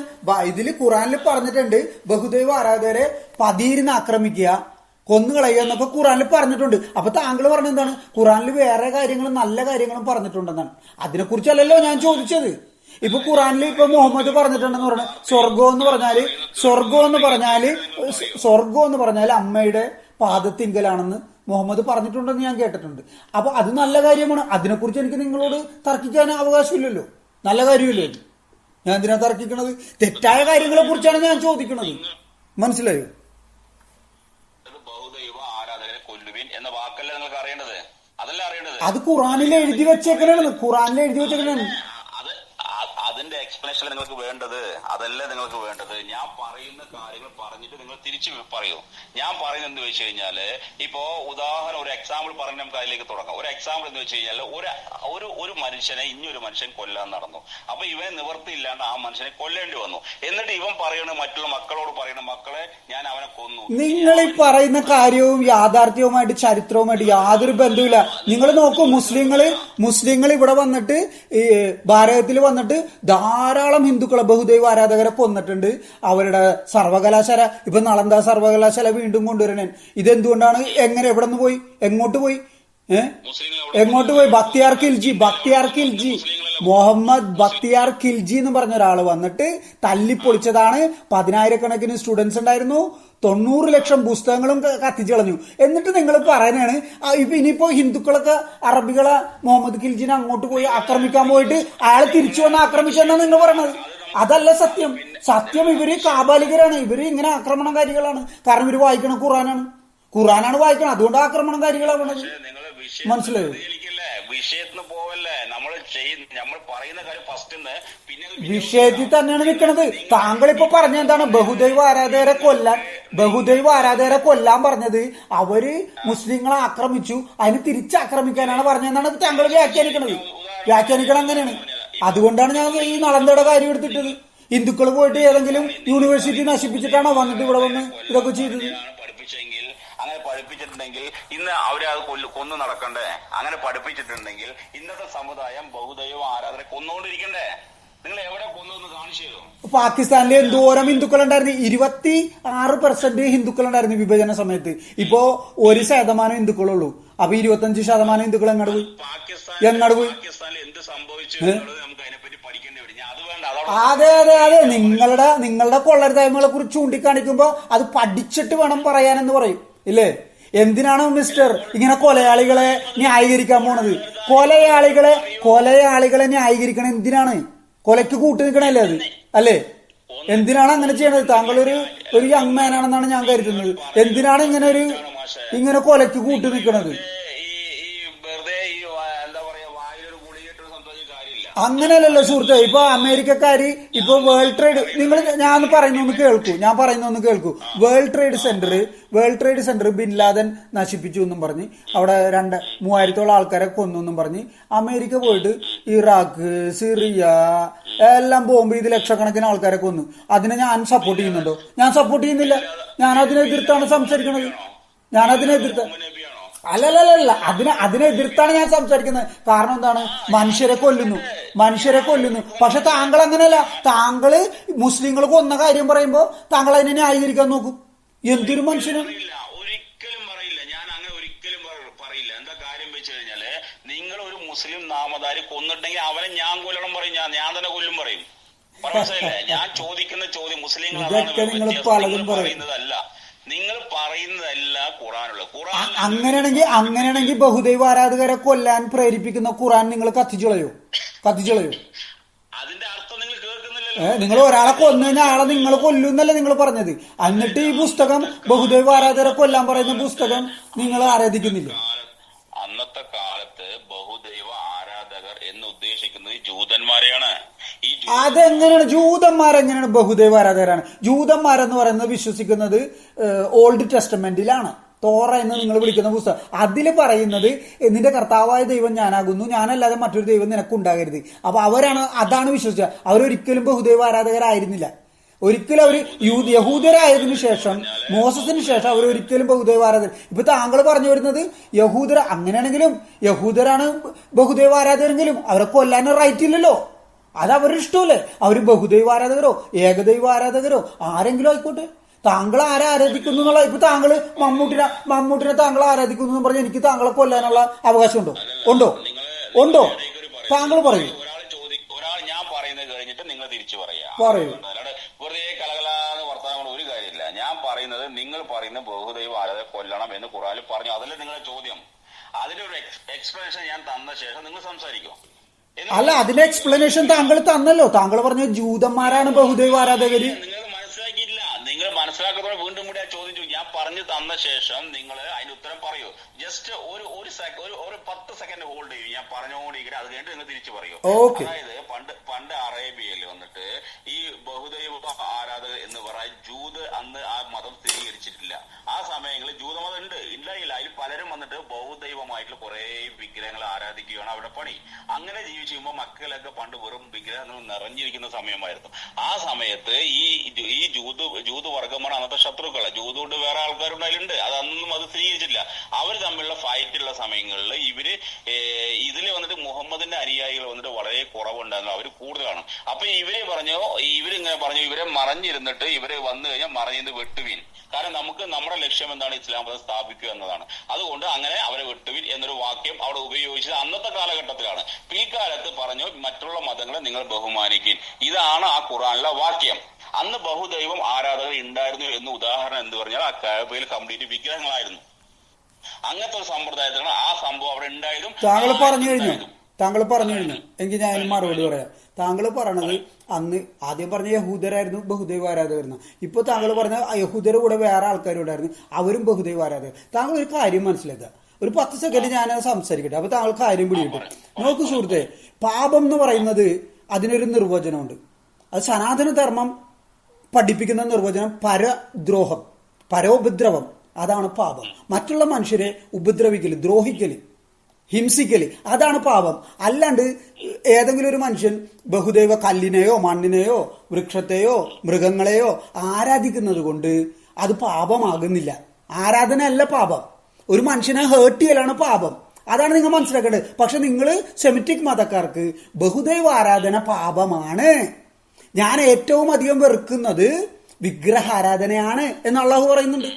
ഇതില് ഖുറാനിൽ പറഞ്ഞിട്ടുണ്ട് ബഹുദൈവ ആരാധകരെ പതിയിരുന്ന് ആക്രമിക്കുക, കൊന്നുകളയുക എന്നൊക്കെ ഖുറാനിൽ പറഞ്ഞിട്ടുണ്ട്. അപ്പൊ താങ്കൾ പറഞ്ഞ എന്താണ്? ഖുറാനിൽ വേറെ കാര്യങ്ങളും നല്ല കാര്യങ്ങളും പറഞ്ഞിട്ടുണ്ടെന്നാണ്. അതിനെക്കുറിച്ചല്ലല്ലോ ഞാൻ ചോദിച്ചത്. ഇപ്പൊ ഖുറാനിൽ ഇപ്പൊ മുഹമ്മദ് പറഞ്ഞിട്ടുണ്ടെന്ന് പറഞ്ഞ സ്വർഗം എന്ന് പറഞ്ഞാല് അമ്മയുടെ പാദത്തിങ്കലാണെന്ന് മുഹമ്മദ് പറഞ്ഞിട്ടുണ്ടെന്ന് ഞാൻ കേട്ടിട്ടുണ്ട്. അപ്പൊ അത് നല്ല കാര്യമാണ്. അതിനെക്കുറിച്ച് എനിക്ക് നിങ്ങളോട് തർക്കിക്കാൻ അവകാശമില്ലല്ലോ, നല്ല കാര്യമില്ലേ? ഞാൻ എന്തിനാ തർക്കിക്കണത്? തെറ്റായ കാര്യങ്ങളെ കുറിച്ചാണ് ഞാൻ ചോദിക്കണത്, മനസ്സിലായോ? ബഹുദൈവ ആരാധകരെ കൊല്ലുവിൻ എന്ന വാക്കല്ലേ നിങ്ങൾക്ക് അറിയേണ്ടത്, അതല്ല അറിയേണ്ടത്. അത് ഖുറാനിൽ എഴുതി വെച്ചേക്കണാണ്, ഖുറാനിൽ എഴുതി വെച്ചേക്കണാണ്. അതിന്റെ എക്സ്പ്ലനേഷൻ നിങ്ങൾക്ക് വേണ്ടത് അതല്ല നിങ്ങൾക്ക് വേണ്ടത്. ഞാൻ പറയുന്ന കാര്യങ്ങൾ പറഞ്ഞിട്ട് നിങ്ങൾ തിരിച്ചു പറയൂ. ഞാൻ പറയുന്നത് എന്ന് വെച്ച് കഴിഞ്ഞാല്, ഇപ്പോ ഉദാഹരണം ഒരു എക്സാമ്പിൾ പറഞ്ഞ് നമുക്ക് അതിലേക്ക് തുടങ്ങാം. ഒരു എക്സാമ്പിൾ എന്ന് വെച്ച് കഴിഞ്ഞാൽ ഒരു മനുഷ്യനെ ഇനിയൊരു മനുഷ്യൻ കൊല്ലാൻ നടന്നു. അപ്പൊ ഇവനെ നിവൃത്തിയില്ലാണ്ട് ആ മനുഷ്യനെ കൊല്ലേണ്ടി വന്നു. എന്നിട്ട് ഇവൻ പറയണ മറ്റുള്ള മക്കളോട് പറയണ, മക്കളെ ഞാൻ അവനെ കൊന്നു. നിങ്ങൾ ഈ പറയുന്ന കാര്യവും യാഥാർത്ഥ്യവുമായിട്ട് ചരിത്രവുമായിട്ട് യാതൊരു ബന്ധവുമില്ല. നിങ്ങൾ നോക്കൂ, മുസ്ലിങ്ങൾ ഇവിടെ വന്നിട്ട് ഈ ഭാരതത്തിൽ വന്നിട്ട് ധാരാളം ഹിന്ദുക്കളെ ബഹുദൈവ ആരാധകരെ കൊന്നിട്ടുണ്ട്. അവരുടെ സർവകലാശാല, ഇപ്പൊ നളന്ദ സർവകലാശാല വീണ്ടും കൊണ്ടുവരണേ. ഇതെന്തുകൊണ്ടാണ്? എങ്ങനെ, എവിടെ നിന്ന് പോയി, എങ്ങോട്ട് പോയി, എങ്ങോട്ട് പോയി? ബക്തിയാർ ഖിൽജി മുഹമ്മദ് ബക്തിയാർ ഖിൽജി എന്ന് പറഞ്ഞ ഒരാള് വന്നിട്ട് തല്ലിപ്പൊളിച്ചതാണ്. 10,000-കണക്കിന് സ്റ്റുഡൻസ് ഉണ്ടായിരുന്നു, 90 ലക്ഷം പുസ്തകങ്ങളും കത്തിച്ചു കളഞ്ഞു. എന്നിട്ട് നിങ്ങൾ പറയുന്നതാണ് ഇനിയിപ്പോ ഹിന്ദുക്കളൊക്കെ അറബികളെ മുഹമ്മദ് ഖിൽജിനെ അങ്ങോട്ട് പോയി ആക്രമിക്കാൻ പോയിട്ട് അയാൾ തിരിച്ചു വന്ന് ആക്രമിച്ചെന്നാണ് നിങ്ങൾ പറയണത്. അതല്ല സത്യം. സത്യം ഇവര് കാബാലികരാണ്, ഇവര് ഇങ്ങനെ ആക്രമണകാരികളാണ്. കാരണം ഇവര് വായിക്കണ ഖുറാനാണ് വായിക്കണം, അതുകൊണ്ട് ആക്രമണകാരികളാണ്. മനസ്സിലായോ? വിഷയത്തിന് പോവല്ലേ, നമ്മൾ പറയുന്ന കാര്യം ഫസ്റ്റ് പിന്നെ വിഷയത്തിൽ തന്നെയാണ് നിൽക്കുന്നത്. താങ്കൾ ഇപ്പൊ പറഞ്ഞ എന്താണ്? ബഹുദൈവ ആരാധകരെ കൊല്ലാൻ പറഞ്ഞത് അവര് മുസ്ലിങ്ങളെ ആക്രമിച്ചു, അതിന് തിരിച്ചാക്രമിക്കാനാണ് പറഞ്ഞതെന്നാണ് താങ്കൾ വ്യാഖ്യാനിക്കണം അങ്ങനെയാണ്. അതുകൊണ്ടാണ് ഞാൻ ഈ നളന്തയുടെ കാര്യം എടുത്തിട്ടത്. ഹിന്ദുക്കൾ പോയിട്ട് ഏതെങ്കിലും യൂണിവേഴ്സിറ്റി നശിപ്പിച്ചിട്ടാണോ വന്നിട്ട് ഇവിടെ വന്ന് ഇതൊക്കെ ചെയ്തത്? പഠിപ്പിച്ചെങ്കിൽ, അങ്ങനെ പഠിപ്പിച്ചിട്ടുണ്ടെങ്കിൽ ഇന്ന് അവരെ അത് കൊന്നു നടക്കണ്ടേ? അങ്ങനെ പഠിപ്പിച്ചിട്ടുണ്ടെങ്കിൽ ഇന്നത്തെ സമുദായം ബഹുദൈവ ആരാധന കൊന്നുകൊണ്ടിരിക്കണ്ടേ? നിങ്ങൾ എവിടെ കൊന്നു കാണിച്ചു തരും? പാകിസ്ഥാനിൽ എന്തോരം ഹിന്ദുക്കൾ ഉണ്ടായിരുന്നു? 26% ഹിന്ദുക്കൾ ഉണ്ടായിരുന്നു വിഭജന സമയത്ത്. ഇപ്പോ 1% ഹിന്ദുക്കളുള്ളൂ. അപ്പൊ 25% ഹിന്ദുക്കൾ എങ്ങോട്ട് പോയി? പാകിസ്ഥാനിൽ എന്ത് സംഭവിച്ചു നമുക്ക് അതിനെപ്പറ്റി പഠിക്കേണ്ടി വരും. അത് വേണ്ട. അതെ നിങ്ങളുടെ കൊള്ളരുതായ്മകളെ കുറിച്ച് ചൂണ്ടിക്കാണിക്കുമ്പോ അത് പഠിച്ചിട്ട് വേണം പറയാനെന്ന് പറയും ഇല്ലേ? എന്തിനാണ് മിസ്റ്റർ ഇങ്ങനെ കൊലയാളികളെ ന്യായീകരിക്കാൻ പോണത്? കൊലയാളികളെ ന്യായീകരിക്കണം എന്തിനാണ്? കൊലയ്ക്ക് കൂട്ടു നിൽക്കണല്ലേ അത്, അല്ലേ? എന്തിനാണ് അങ്ങനെ ചെയ്യണത്? താങ്കൾ ഒരു യങ് മാൻ ആണെന്നാണ് ഞാൻ കരുതുന്നത്. എന്തിനാണ് ഇങ്ങനെ കൊലയ്ക്ക് കൂട്ടു നിൽക്കണത്? അങ്ങനെയല്ലല്ലോ സുഹൃത്തെ. ഇപ്പൊ അമേരിക്കക്കാര് ഇപ്പൊ വേൾഡ് ട്രേഡ്, ഞാൻ പറയുന്നൊന്ന് കേൾക്കൂ. World trade centre bin Laden നശിപ്പിച്ചു എന്നും പറഞ്ഞ് അവിടെ 3,000-ഓളം ആൾക്കാരെ കൊന്നു എന്നും പറഞ്ഞ് അമേരിക്ക പോയിട്ട് ഇറാഖ്, സിറിയ എല്ലാം ബോംബ് ചെയ്ത് ലക്ഷക്കണക്കിന് ആൾക്കാരെ കൊന്നു. അതിനെ ഞാൻ സപ്പോർട്ട് ചെയ്യുന്നുണ്ടോ? ഞാൻ സപ്പോർട്ട് ചെയ്യുന്നില്ല. ഞാൻ അതിനെതിർത്താണ് സംസാരിക്കുന്നത്. അല്ലല്ല, അതിനെതിർത്താണ് ഞാൻ സംസാരിക്കുന്നത്. കാരണം എന്താണ്? മനുഷ്യരെ കൊല്ലുന്നു. പക്ഷെ താങ്കൾ അങ്ങനെയല്ല. താങ്കള് മുസ്ലിങ്ങൾ കൊന്ന കാര്യം പറയുമ്പോ താങ്കൾ അതിനെ ന്യായീകരിക്കാൻ നോക്കും. എന്തൊരു മനുഷ്യനും ഒരിക്കലും പറയില്ല. ഞാൻ അങ്ങനെ ഒരിക്കലും പറയില്ല. എന്താ കാര്യം വെച്ച് കഴിഞ്ഞാല്, നിങ്ങൾ ഒരു മുസ്ലിം നാമധാരി കൊന്നിട്ടുണ്ടെങ്കിൽ അവനെ ഞാൻ കൊല്ലണം പറയും. ഞാൻ തന്നെ കൊല്ലും പറയും. മനസ്സിലായില്ലേ? ഞാൻ ചോദിക്കുന്ന ചോദ്യം മുസ്ലിങ്ങളാണ് പറയുന്നതല്ല, നിങ്ങൾ പറയുന്നതല്ല ഖുറാൻ. അങ്ങനെയാണെങ്കിൽ ബഹുദൈവ ആരാധകരെ കൊല്ലാൻ പ്രേരിപ്പിക്കുന്ന ഖുറാൻ നിങ്ങൾ കത്തിച്ചു കളയോ? അതിന്റെ അർത്ഥം നിങ്ങൾ കേൾക്കുന്നില്ലല്ലോ. നിങ്ങൾ ഒരാളെ കൊന്നു കഴിഞ്ഞാൽ ആളെ നിങ്ങൾ കൊല്ലുന്നല്ലേ നിങ്ങൾ പറഞ്ഞത്. എന്നിട്ട് ഈ പുസ്തകം, ബഹുദൈവ ആരാധകരെ കൊല്ലാൻ പറയുന്ന പുസ്തകം നിങ്ങൾ ആരാധിക്കുന്നില്ല. അന്നത്തെ കാലത്ത് ബഹുദൈവ ആരാധകർ എന്ന് ഉദ്ദേശിക്കുന്നത് ജൂതന്മാരെയാണ്. അതെങ്ങനെയാണ്? ജൂതന്മാരെങ്ങനെയാണ് ബഹുദൈവ ആരാധകരാണ്? ജൂതന്മാരെന്ന് പറയുന്നത് വിശ്വസിക്കുന്നത് ഓൾഡ് ടെസ്റ്റമെന്റിലാണ്. തോറ എന്ന് നിങ്ങൾ വിളിക്കുന്ന പുസ്തകം, അതിൽ പറയുന്നത് നിന്റെ കർത്താവായ ദൈവം ഞാനാകുന്നു, ഞാനല്ലാതെ മറ്റൊരു ദൈവം നിനക്കുണ്ടാകരുത്. അപ്പൊ അതാണ് വിശ്വസിച്ചത്. അവരൊരിക്കലും ബഹുദൈവ ആരാധകരായിരുന്നില്ല. ഒരിക്കലും അവർ യഹൂദരായതിനു ശേഷം, മോസസിന് ശേഷം അവരൊരിക്കലും ബഹുദൈവ ആരാധകർ. ഇപ്പൊ താങ്കൾ പറഞ്ഞു വരുന്നത് അങ്ങനെയാണെങ്കിലും യഹൂദരാണ് ബഹുദൈവ ആരാധകരെങ്കിലും അവരെ കൊല്ലാൻ റൈറ്റ് ഇല്ലല്ലോ. അത് അവരുടെ ഇഷ്ടമല്ലേ? അവര് ബഹുദൈവ ആരാധകരോ ഏകദൈവ ആരാധകരോ ആരെങ്കിലും ആയിക്കോട്ടെ. താങ്കൾ ആരെ ആരാധിക്കുന്നു എന്നുള്ള, ഇപ്പൊ താങ്കള് മമ്മൂട്ടിനെ താങ്കൾ ആരാധിക്കുന്നു എന്ന് പറഞ്ഞ് എനിക്ക് താങ്കളെ കൊല്ലാനുള്ള അവകാശമുണ്ടോ? ഉണ്ടോ? താങ്കൾ പറയൂ. ഒരാൾ ഞാൻ പറയുന്നത് കഴിഞ്ഞിട്ട് നിങ്ങൾ തിരിച്ചു പറയൂ. വെറുതെ കലകലാന്ന് വർത്തമാനം ഒരു കാര്യമില്ല. ഞാൻ പറയുന്നത്, നിങ്ങൾ പറയുന്ന ബഹുദൈവ ആരാധകരെ കൊല്ലണം എന്ന് ഖുറാനിൽ പറഞ്ഞു. അതല്ലേ നിങ്ങളുടെ ചോദ്യം? അതിനൊരു എക്സ്പ്ലനേഷൻ ഞാൻ തന്ന ശേഷം നിങ്ങൾ സംസാരിക്കും. അല്ല, അതിന്റെ എക്സ്പ്ലനേഷൻ താങ്കൾ തന്നല്ലോ. താങ്കൾ പറഞ്ഞ ജൂതന്മാരാണ് ബഹുദൈവ ആരാധകര്. നിങ്ങൾ മനസ്സിലാക്കിയില്ല. നിങ്ങൾ മനസ്സിലാക്കുന്നതോടെ വീണ്ടും കൂടി ആ ചോദ്യം ചോദിക്കും. ഞാൻ പറഞ്ഞു തന്ന ശേഷം നിങ്ങൾ അതിന്റെ ഉത്തരം പറയൂ. ജസ്റ്റ് ഒരു 10 സെക്കൻഡ് ഹോൾഡ് ചെയ്യും. ഞാൻ പറഞ്ഞുകൊണ്ടിരിക്കുന്നത്, അത് കഴിഞ്ഞിട്ട് നിങ്ങൾ തിരിച്ചു പറയൂ. അതായത് പണ്ട് അറേബ്യയിൽ വന്നിട്ട് ഈ ബഹുദൈവ ആരാധകർ എന്ന് പറയാൻ ജൂത് അന്ന് ആ മതം സ്ഥിരീകരിച്ചിട്ടില്ല. ആ സമയങ്ങളിൽ ജൂതമതം ഇല്ല. അതിൽ പലരും വന്നിട്ട് ബഹുദൈവമായിട്ടുള്ള കുറെ വിഗ്രഹങ്ങൾ ആരാധിക്കുകയാണ് അവരുടെ പണി. അങ്ങനെ ജീവിച്ചുമ്പോൾ മക്കളൊക്കെ പണ്ട് വെറും വിഗ്രഹങ്ങൾ നിറഞ്ഞിരിക്കുന്ന സമയമായിരുന്നു. ആ സമയത്ത് ഈ ജൂത് വർഗമാണ് അന്നത്തെ ശത്രുക്കള്. ജൂത് കൊണ്ട് വേറെ ആൾക്കാരുണ്ട് അതിലുണ്ട്, അതൊന്നും അത് സ്ഥിരീകരിച്ചില്ല. അവർ തമ്മിലുള്ള ഫൈറ്റുള്ള സമയങ്ങളിൽ ഇതിൽ വന്നിട്ട് മുഹമ്മദിന്റെ അനുയായികൾ വന്നിട്ട് വളരെ കുറവുണ്ടായിരുന്നു, അവർ കൂടുതലാണ്. അപ്പൊ ഇവരിങ്ങനെ പറഞ്ഞു, ഇവരെ മറഞ്ഞിരുന്നിട്ട് ഇവരെ വന്നു കഴിഞ്ഞാൽ മറഞ്ഞിരുന്ന് വെട്ടുവീൻ. കാരണം നമ്മുടെ ലക്ഷ്യം എന്താണ്? ഇസ്ലാം മതം സ്ഥാപിക്കുക എന്നതാണ്. അതുകൊണ്ട് അങ്ങനെ അവരെ വെട്ടുവിൻ എന്നൊരു വാക്യം അവിടെ ഉപയോഗിച്ചത് അന്നത്തെ കാലഘട്ടത്തിലാണ്. പിൽക്കാലത്ത് പറഞ്ഞു മറ്റുള്ള മതങ്ങളെ നിങ്ങൾ ബഹുമാനിക്കും. ഇതാണ് ആ ഖുർആനിലെ വാക്യം. അന്ന് ബഹുദൈവം ആരാധകർ ഉണ്ടായിരുന്നു എന്ന് ഉദാഹരണം എന്ത് പറഞ്ഞാൽ ആ കഅബയിൽ കംപ്ലീറ്റ് വിഗ്രഹങ്ങളായിരുന്നു. അങ്ങനത്തെ ഒരു സമ്പ്രദായത്തിലാണ് ആ സംഭവം അവിടെ ഉണ്ടായതും. താങ്കൾ പറഞ്ഞു കഴിഞ്ഞു എങ്കിൽ ഞാൻ മറുപടി പറയാം. താങ്കൾ പറഞ്ഞത് അന്ന് ആദ്യം പറഞ്ഞ യഹൂദരായിരുന്നു ബഹുദൈവ ആരാധകരുന്നു. ഇപ്പൊ താങ്കൾ പറഞ്ഞ യഹൂദരുടെ കൂടെ വേറെ ആൾക്കാരുണ്ടായിരുന്നു, അവരും ബഹുദൈവ ആരാധകർ. താങ്കൾ ഒരു കാര്യം മനസ്സിലാക്കുക. ഒരു 10 സെക്കൻഡ് ഞാൻ സംസാരിക്കട്ടെ, അപ്പൊ താങ്കൾ കാര്യം പിടികിട്ടും. നോക്കൂ സുഹൃത്തെ, പാപം എന്ന് പറയുന്നത് അതിനൊരു നിർവചനമുണ്ട്. അത് സനാതന ധർമ്മം പഠിപ്പിക്കുന്ന നിർവചനം പരദ്രോഹം, പരോപദ്രവം. അതാണ് പാപം. മറ്റുള്ള മനുഷ്യരെ ഉപദ്രവിക്കല്, ദ്രോഹിക്കല്, ഹിംസിക്കല്, അതാണ് പാപം. അല്ലാണ്ട് ഏതെങ്കിലും ഒരു മനുഷ്യൻ ബഹുദൈവ കല്ലിനെയോ മണ്ണിനെയോ വൃക്ഷത്തെയോ മൃഗങ്ങളെയോ ആരാധിക്കുന്നത് കൊണ്ട് അത് പാപമാകുന്നില്ല. ആരാധന അല്ല പാപം. ഒരു മനുഷ്യനെ ഹേർട്ട് ചെയ്യലാണ് പാപം. അതാണ് നിങ്ങൾ മനസ്സിലാക്കേണ്ടത്. പക്ഷെ നിങ്ങൾ സെമിറ്റിക് മതക്കാർക്ക് ബഹുദൈവ ആരാധന പാപമാണ്. ഞാൻ ഏറ്റവും അധികം വെറുക്കുന്നത് വിഗ്രഹാരാധനയാണ് എന്ന് അള്ളാഹു പറയുന്നുണ്ട്.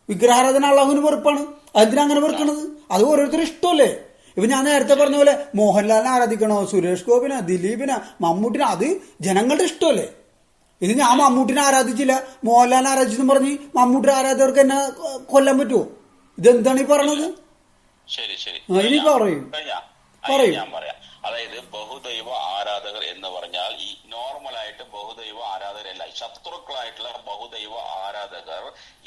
വിഗ്രഹാരാധന അള്ളാഹുവിന് വെറുപ്പാണ്. അതിനങ്ങനെ വെറുക്കണത് അത് ഓരോരുത്തരും ഇഷ്ടമല്ലേ. ഇപ്പൊ ഞാൻ നേരത്തെ പറഞ്ഞ പോലെ മോഹൻലാലിനെ ആരാധിക്കണോ, സുരേഷ് ഗോപിനെ, ദിലീപിനെ, മമ്മൂട്ടിനെ, അത് ജനങ്ങളുടെ ഇഷ്ടമല്ലേ. ഇത് ഞാൻ മമ്മൂട്ടിനെ ആരാധിച്ചില്ല, മോഹൻലാലിനെ ആരാധിച്ചെന്ന് പറഞ്ഞ് മമ്മൂട്ടി ആരാധകർക്ക് എന്നെ കൊല്ലാൻ പറ്റുമോ? ഇതെന്താണ് ഈ പറഞ്ഞത്? ഇനി പറയൂ. ഞാൻ പറയാം. അതായത് ബഹുദൈവ ആരാധകർ എന്ന് പറഞ്ഞാൽ ഈ നോർമലായിട്ട് ബഹുദൈവ ആരാധകരല്ല, ശത്രുക്കളായിട്ടുള്ള ബഹുദൈവ ആരാധകർ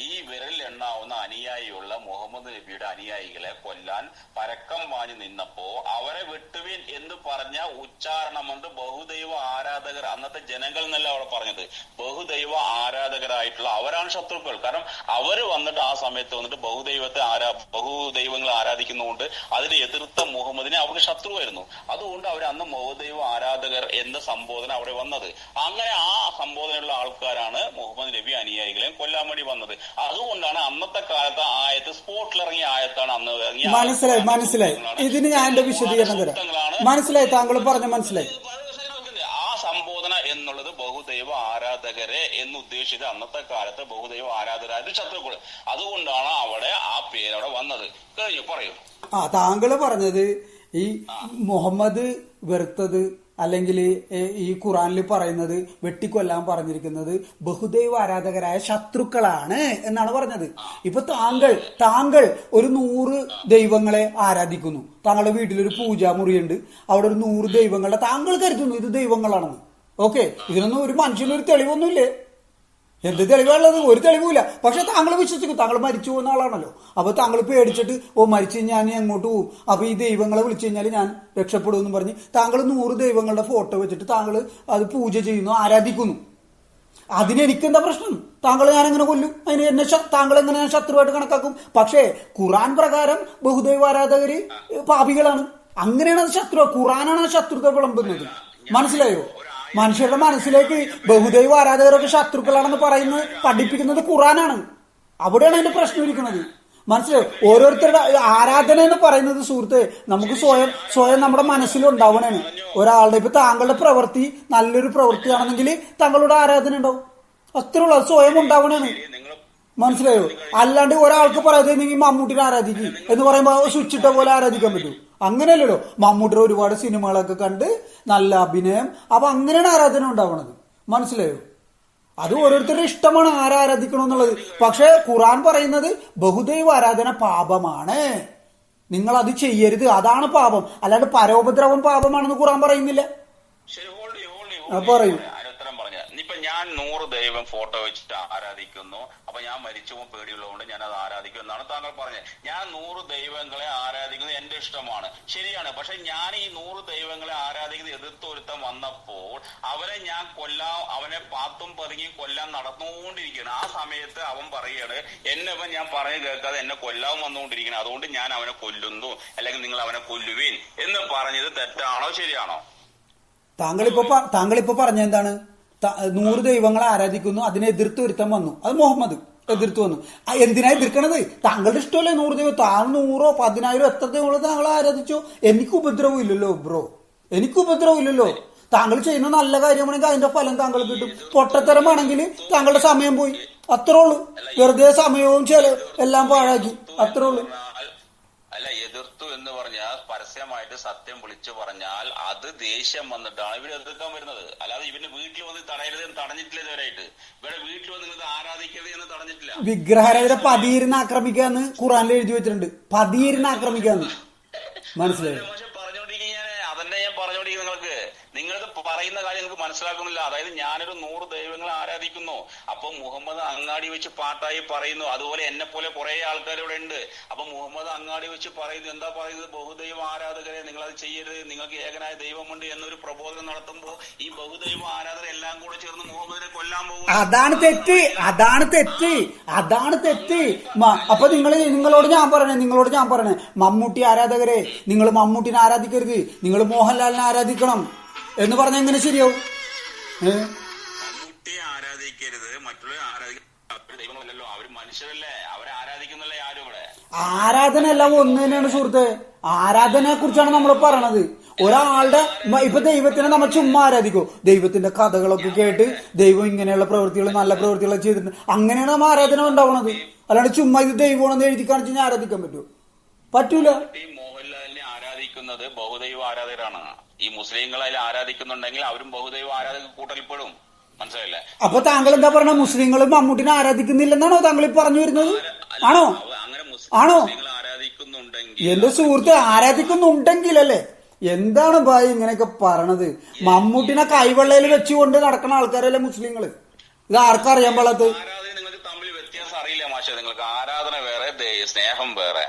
ഈ വിരലിൽ എണ്ണാവുന്ന അനുയായിയുള്ള മുഹമ്മദ് നബിയുടെ അനുയായികളെ കൊല്ലാൻ പരക്കം പാഞ്ഞു നിന്നപ്പോ അവരെ വെട്ടുവിൻ എന്ന് പറഞ്ഞ ഉച്ചാരണം കൊണ്ട് ബഹുദൈവ ആരാധകർ, അന്നത്തെ ജനങ്ങൾ എന്നല്ല അവിടെ പറഞ്ഞത്, ബഹുദൈവ ആരാധകരായിട്ടുള്ള അവരാണ് ശത്രുക്കൾ. കാരണം അവര് വന്നിട്ട് ആ സമയത്ത് വന്നിട്ട് ബഹുദൈവങ്ങളെ ആരാധിക്കുന്നതുകൊണ്ട് അതിനെ എതിർത്ത മുഹമ്മദിനെ അവർക്ക് ശത്രുവായിരുന്നു. അതുകൊണ്ട് അവർ അന്ന് ബഹുദൈവ ആരാധകർ എന്ന സംബോധന അവിടെ വന്നത്. അങ്ങനെ ആ സംബോധനയുള്ള ആൾക്കാരാണ് മുഹമ്മദ് നബി അനുയായികളെയും കൊല്ലാൻ വേണ്ടി വന്നത്. അതുകൊണ്ടാണ് അന്നത്തെ കാലത്ത് ആയത്ത് സ്പോട്ടിലിറങ്ങിയ ആയത്താണ് അന്ന് ഇറങ്ങിയ. മനസ്സിലായി. ഇതിന് ഞാൻ എന്റെ വിശദീകരണം തരാം. മനസ്സിലായി, താങ്കൾ പറഞ്ഞ മനസ്സിലായി. ആ സംബോധന എന്നുള്ളത് ബഹുദൈവ ആരാധകരെ എന്ന് ഉദ്ദേശിച്ചത് അന്നത്തെ കാലത്ത് ബഹുദൈവ ആരാധകരായ ശത്രുക്കൾ. അതുകൊണ്ടാണ് അവിടെ ആ പേര് അവിടെ വന്നത്. കഴിഞ്ഞു, പറയൂ. താങ്കൾ പറഞ്ഞത് ഈ മുഹമ്മദ് വെറുത്തത് അല്ലെങ്കിൽ ഈ ഖുറാനിൽ പറയുന്നത് വെട്ടിക്കൊല്ലാൻ പറഞ്ഞിരിക്കുന്നത് ബഹുദൈവ ആരാധകരായ ശത്രുക്കളാണ് എന്നാണ് പറഞ്ഞത്. ഇപ്പൊ താങ്കൾ ഒരു 100 ദൈവങ്ങളെ ആരാധിക്കുന്നു. താങ്കളുടെ വീട്ടിലൊരു പൂജാമുറിയുണ്ട്, അവിടെ ഒരു 100 ദൈവങ്ങളെ താങ്കൾ കരുതുന്നു ഇത് ദൈവങ്ങളാണെന്ന്. ഓക്കെ, ഇതിനൊന്നും ഒരു മനുഷ്യനൊരു തെളിവൊന്നുമില്ലേ? എന്ത് തെളിവുള്ളത്? ഒരു തെളിവില്ല. പക്ഷെ താങ്കൾ വിശ്വസിക്കും, താങ്കൾ മരിച്ചു പോകുന്ന ആളാണല്ലോ. അപ്പൊ താങ്കൾ പേടിച്ചിട്ട് മരിച്ചു ഞാൻ എങ്ങോട്ട് പോകും, അപ്പൊ ഈ ദൈവങ്ങളെ വിളിച്ചു കഴിഞ്ഞാൽ ഞാൻ രക്ഷപ്പെടുമെന്ന് പറഞ്ഞ് താങ്കൾ 100 ദൈവങ്ങളുടെ ഫോട്ടോ വെച്ചിട്ട് താങ്കൾ അത് പൂജ ചെയ്യുന്നു, ആരാധിക്കുന്നു. അതിനെനിക്കെന്താ പ്രശ്നം? താങ്കളെ ഞാൻ എങ്ങനെ കൊല്ലും? അതിന് എന്നെ താങ്കൾ എങ്ങനെ ഞാൻ ശത്രുവായിട്ട് കണക്കാക്കും? പക്ഷേ ഖുറാൻ പ്രകാരം ബഹുദൈവ ആരാധകര് പാപികളാണ്. അങ്ങനെയാണ് അത് ശത്രു. ഖുറാനാണ് ശത്രുത വിളമ്പുന്നത്. മനസ്സിലായോ? മനുഷ്യരുടെ മനസ്സിലേക്ക് ബഹുദൈവ ആരാധകരൊക്കെ ശത്രുക്കളാണെന്ന് പറയുന്നത് പഠിപ്പിക്കുന്നത് ഖുറാനാണ്. അവിടെയാണ് അതിന്റെ പ്രശ്നം ഇരിക്കുന്നത്. മനസ്സിലായോ? ഓരോരുത്തരുടെ ആരാധന എന്ന് പറയുന്നത് സുഹൃത്തെ നമുക്ക് സ്വയം നമ്മുടെ മനസ്സിലുണ്ടാവണേണ്. ഒരാളുടെ ഇപ്പൊ താങ്കളുടെ പ്രവൃത്തി നല്ലൊരു പ്രവൃത്തിയാണെന്നെങ്കിൽ താങ്കളുടെ ആരാധന ഉണ്ടാവും. അത്രയുള്ള സ്വയം ഉണ്ടാവണേണ്. മനസ്സിലായോ? അല്ലാണ്ട് ഒരാൾക്ക് പറയാതെങ്കിൽ മമ്മൂട്ടിനെ ആരാധിക്കും എന്ന് പറയുമ്പോ സ്വിച്ച് ഇട്ട പോലെ ആരാധിക്കാൻ പറ്റൂ? അങ്ങനെയല്ലല്ലോ. മമ്മൂട്ടിയുടെ ഒരുപാട് സിനിമകളൊക്കെ കണ്ട് നല്ല അഭിനയം, അപ്പൊ അങ്ങനെയാണ് ആരാധന ഉണ്ടാവണത്. മനസ്സിലായോ? അത് ഓരോരുത്തരുടെ ഇഷ്ടമാണ് ആരാധിക്കണമെന്നുള്ളത്. പക്ഷെ ഖുറാൻ പറയുന്നത് ബഹുദൈവ ആരാധന പാപമാണ്, നിങ്ങൾ അത് ചെയ്യരുത്, അതാണ് പാപം. അല്ലാണ്ട് പരോപദ്രവം പാപമാണെന്ന് ഖുറാൻ പറയുന്നില്ല. പറയൂ. ഇപ്പൊ ഞാൻ ഞാൻ 100 ദൈവം ഫോട്ടോ വെച്ചിട്ട് ആരാധിക്കുന്നു, അപ്പൊ ഞാൻ മരിച്ചു പോകും പേടിയുള്ളതുകൊണ്ട് ഞാൻ അത് ആരാധിക്കും എന്നാണ് താങ്കൾ പറഞ്ഞത്. ഞാൻ 100 ദൈവങ്ങളെ ആരാധിക്കുന്നത് എന്റെ ഇഷ്ടമാണ്, ശരിയാണ്. പക്ഷെ ഞാൻ ഈ 100 ദൈവങ്ങളെ ആരാധിക്കുന്നത് എതിർത്തൊരുത്തം വന്നപ്പോൾ അവനെ ഞാൻ അവനെ പാത്തും പതുങ്ങി കൊല്ലാൻ നടന്നുകൊണ്ടിരിക്കുകയാണ്. ആ സമയത്ത് അവൻ പറയുകയാണ്, എന്നെ ഞാൻ പറഞ്ഞു കേൾക്കാതെ എന്നെ കൊല്ലാൻ വന്നുകൊണ്ടിരിക്കണം, അതുകൊണ്ട് ഞാൻ അവനെ കൊല്ലുന്നു, അല്ലെങ്കിൽ നിങ്ങൾ അവനെ കൊല്ലുവീൻ എന്ന് പറഞ്ഞത് തെറ്റാണോ ശരിയാണോ? താങ്കളിപ്പോ പറഞ്ഞ എന്താണ്? 100 ദൈവങ്ങളെ ആരാധിക്കുന്നു, അതിനെ എതിർത്ത് ഒരുത്തം വന്നു, അത് മുഹമ്മദ് എതിർത്ത് വന്നു. എന്തിനാ എതിർക്കണത്? താങ്കളുടെ ഇഷ്ടമല്ലേ 100 ദൈവം? താൻ 100 10,000 എത്ര ദൈവങ്ങൾ താങ്കൾ ആരാധിച്ചോ? എനിക്ക് ഉപദ്രവം ഇല്ലല്ലോ ബ്രോ, എനിക്ക് ഉപദ്രവം ഇല്ലല്ലോ. താങ്കൾ ചെയ്യുന്ന നല്ല കാര്യമാണെങ്കിൽ അതിന്റെ ഫലം താങ്കൾ കിട്ടും. പൊട്ടത്തരമാണെങ്കിൽ താങ്കളുടെ സമയം പോയി, അത്രേ ഉള്ളൂ. വെറുതെ സമയവും എല്ലാം പാഴാക്കി, അത്രേ ഉള്ളൂ. അല്ല, എതിർത്തു എന്ന് പറഞ്ഞാൽ പരസ്യമായിട്ട് സത്യം വിളിച്ചു പറഞ്ഞാൽ അത് ദേഷ്യം വന്നിട്ടാണ് ഇവര് എതിർക്കാൻ വരുന്നത്. അല്ലാതെ ഇവന് വീട്ടിൽ വന്ന് തടയരുത് എന്ന് തടഞ്ഞിട്ടില്ല ഇതുവരെയായിട്ട്. ഇവിടെ വീട്ടിൽ വന്ന് നിങ്ങൾ ആരാധിക്കരുത് എന്ന് തടഞ്ഞിട്ടില്ല. വിഗ്രഹാരാധന പതിയിരുന്ന് ആക്രമിക്കാന്ന് ഖുറാനിൽ എഴുതി വെച്ചിട്ടുണ്ട്. പതിയിരുന്ന് ആക്രമിക്കാന്ന്, മനസ്സിലായി? അതന്നെ ഞാൻ പറഞ്ഞോണ്ടിരിക്കുന്നത്. നിങ്ങൾക്ക് പറയുന്ന കാര്യം നിങ്ങൾക്ക് മനസ്സിലാക്കുന്നില്ല. അതായത് ഞാനൊരു 100 ദൈവങ്ങളെ ആരാധിക്കുന്നു, അപ്പൊ മുഹമ്മദ് അങ്ങാടി വെച്ച് പാട്ടായി പറയുന്നു. അതുപോലെ എന്നെ പോലെ കുറെ ആൾക്കാർ ഇവിടെ ഉണ്ട്. അപ്പൊ മുഹമ്മദ് അങ്ങാടി വെച്ച് പറയുന്നു, എന്താ പറയുന്നത്? ബഹുദൈവ ആരാധകരെ നിങ്ങളത് ചെയ്യരുത്, നിങ്ങൾക്ക് ഏകനായ ദൈവമുണ്ട് എന്നൊരു പ്രബോധനം നടത്തുമ്പോ ഈ ബഹുദൈവ ആരാധകർ എല്ലാം കൂടെ ചേർന്ന് മുഹമ്മദിനെ കൊല്ലാൻ പോകും. അതാണ് തെറ്റ്, അതാണ് തെറ്റ്, അതാണ് തെറ്റ്. അപ്പൊ നിങ്ങളോട് ഞാൻ പറയണേ മമ്മൂട്ടി ആരാധകരെ, നിങ്ങൾ മമ്മൂട്ടിനെ ആരാധിക്കരുത്, നിങ്ങൾ മോഹൻലാലിനെ ആരാധിക്കണം എന്ന് പറഞ്ഞ എങ്ങനെ ശരിയാവും? മമ്മൂട്ടിയെ ആരാധിക്കരുത്, മറ്റുള്ളവരെ ആരാധിക്കരുത്, ദൈവങ്ങളല്ലോ, അവര് മനുഷ്യരല്ലേ, അവരെ ആരാധിക്കുന്നല്ലേ ആരും ഇവിടെ. ആരാധന എല്ലാം ഒന്ന് തന്നെയാണ് സുഹൃത്തെ. ആരാധനയെ കുറിച്ചാണ് നമ്മൾ പറയണത്. ഒരാളുടെ ഇപ്പൊ ദൈവത്തിനെ നമ്മൾ ചുമ്മാ ആരാധിക്കോ? ദൈവത്തിന്റെ കഥകളൊക്കെ കേട്ട് ദൈവം ഇങ്ങനെയുള്ള പ്രവൃത്തികൾ, നല്ല പ്രവൃത്തികളൊക്കെ ചെയ്തിട്ടുണ്ട്, അങ്ങനെയാണ് നമ്മൾ ആരാധന ഉണ്ടാവണത്. അല്ലാണ്ട് ചുമ്മാ ഇത് ദൈവമാണെന്ന് എഴുതി കാണിച്ച് ഞാൻ ആരാധിക്കാൻ പറ്റുമോ? പറ്റൂല. മോഹൻലാലിനെ ആരാധിക്കുന്നത് ബഹുദൈവ ആരാധകരാണ്. ഈ മുസ്ലിങ്ങളെ ആരാധിക്കുന്നുണ്ടെങ്കിൽ അവരും ബഹുദൈവ ആരാധക കൂട്ടത്തിൽപ്പെടും, മനസ്സിലായില്ലേ? അപ്പൊ താങ്കൾ എന്താ പറഞ്ഞ? മുസ്ലിങ്ങൾ മമ്മൂട്ടിനെ ആരാധിക്കുന്നില്ലെന്നാണോ താങ്കൾ പറഞ്ഞു വരുന്നത്? ആണോ? ആണോ? എന്റെ സുഹൃത്തെ, ആരാധിക്കുന്നുണ്ടെങ്കിൽ അല്ലേ? എന്താണ് ഭായി ഇങ്ങനെയൊക്കെ പറയണത്? മമ്മൂട്ടിനെ കൈവെള്ളയിൽ വെച്ചുകൊണ്ട് നടക്കുന്ന ആൾക്കാരല്ലേ മുസ്ലിങ്ങള്? ഇത് ആർക്കറിയാൻ പാടാത്ത? നിങ്ങൾക്ക് തമ്മിൽ വ്യത്യാസം അറിയില്ല മാഷെ. നിങ്ങൾക്ക് ആരാധന വേറെ, സ്നേഹം വേറെ.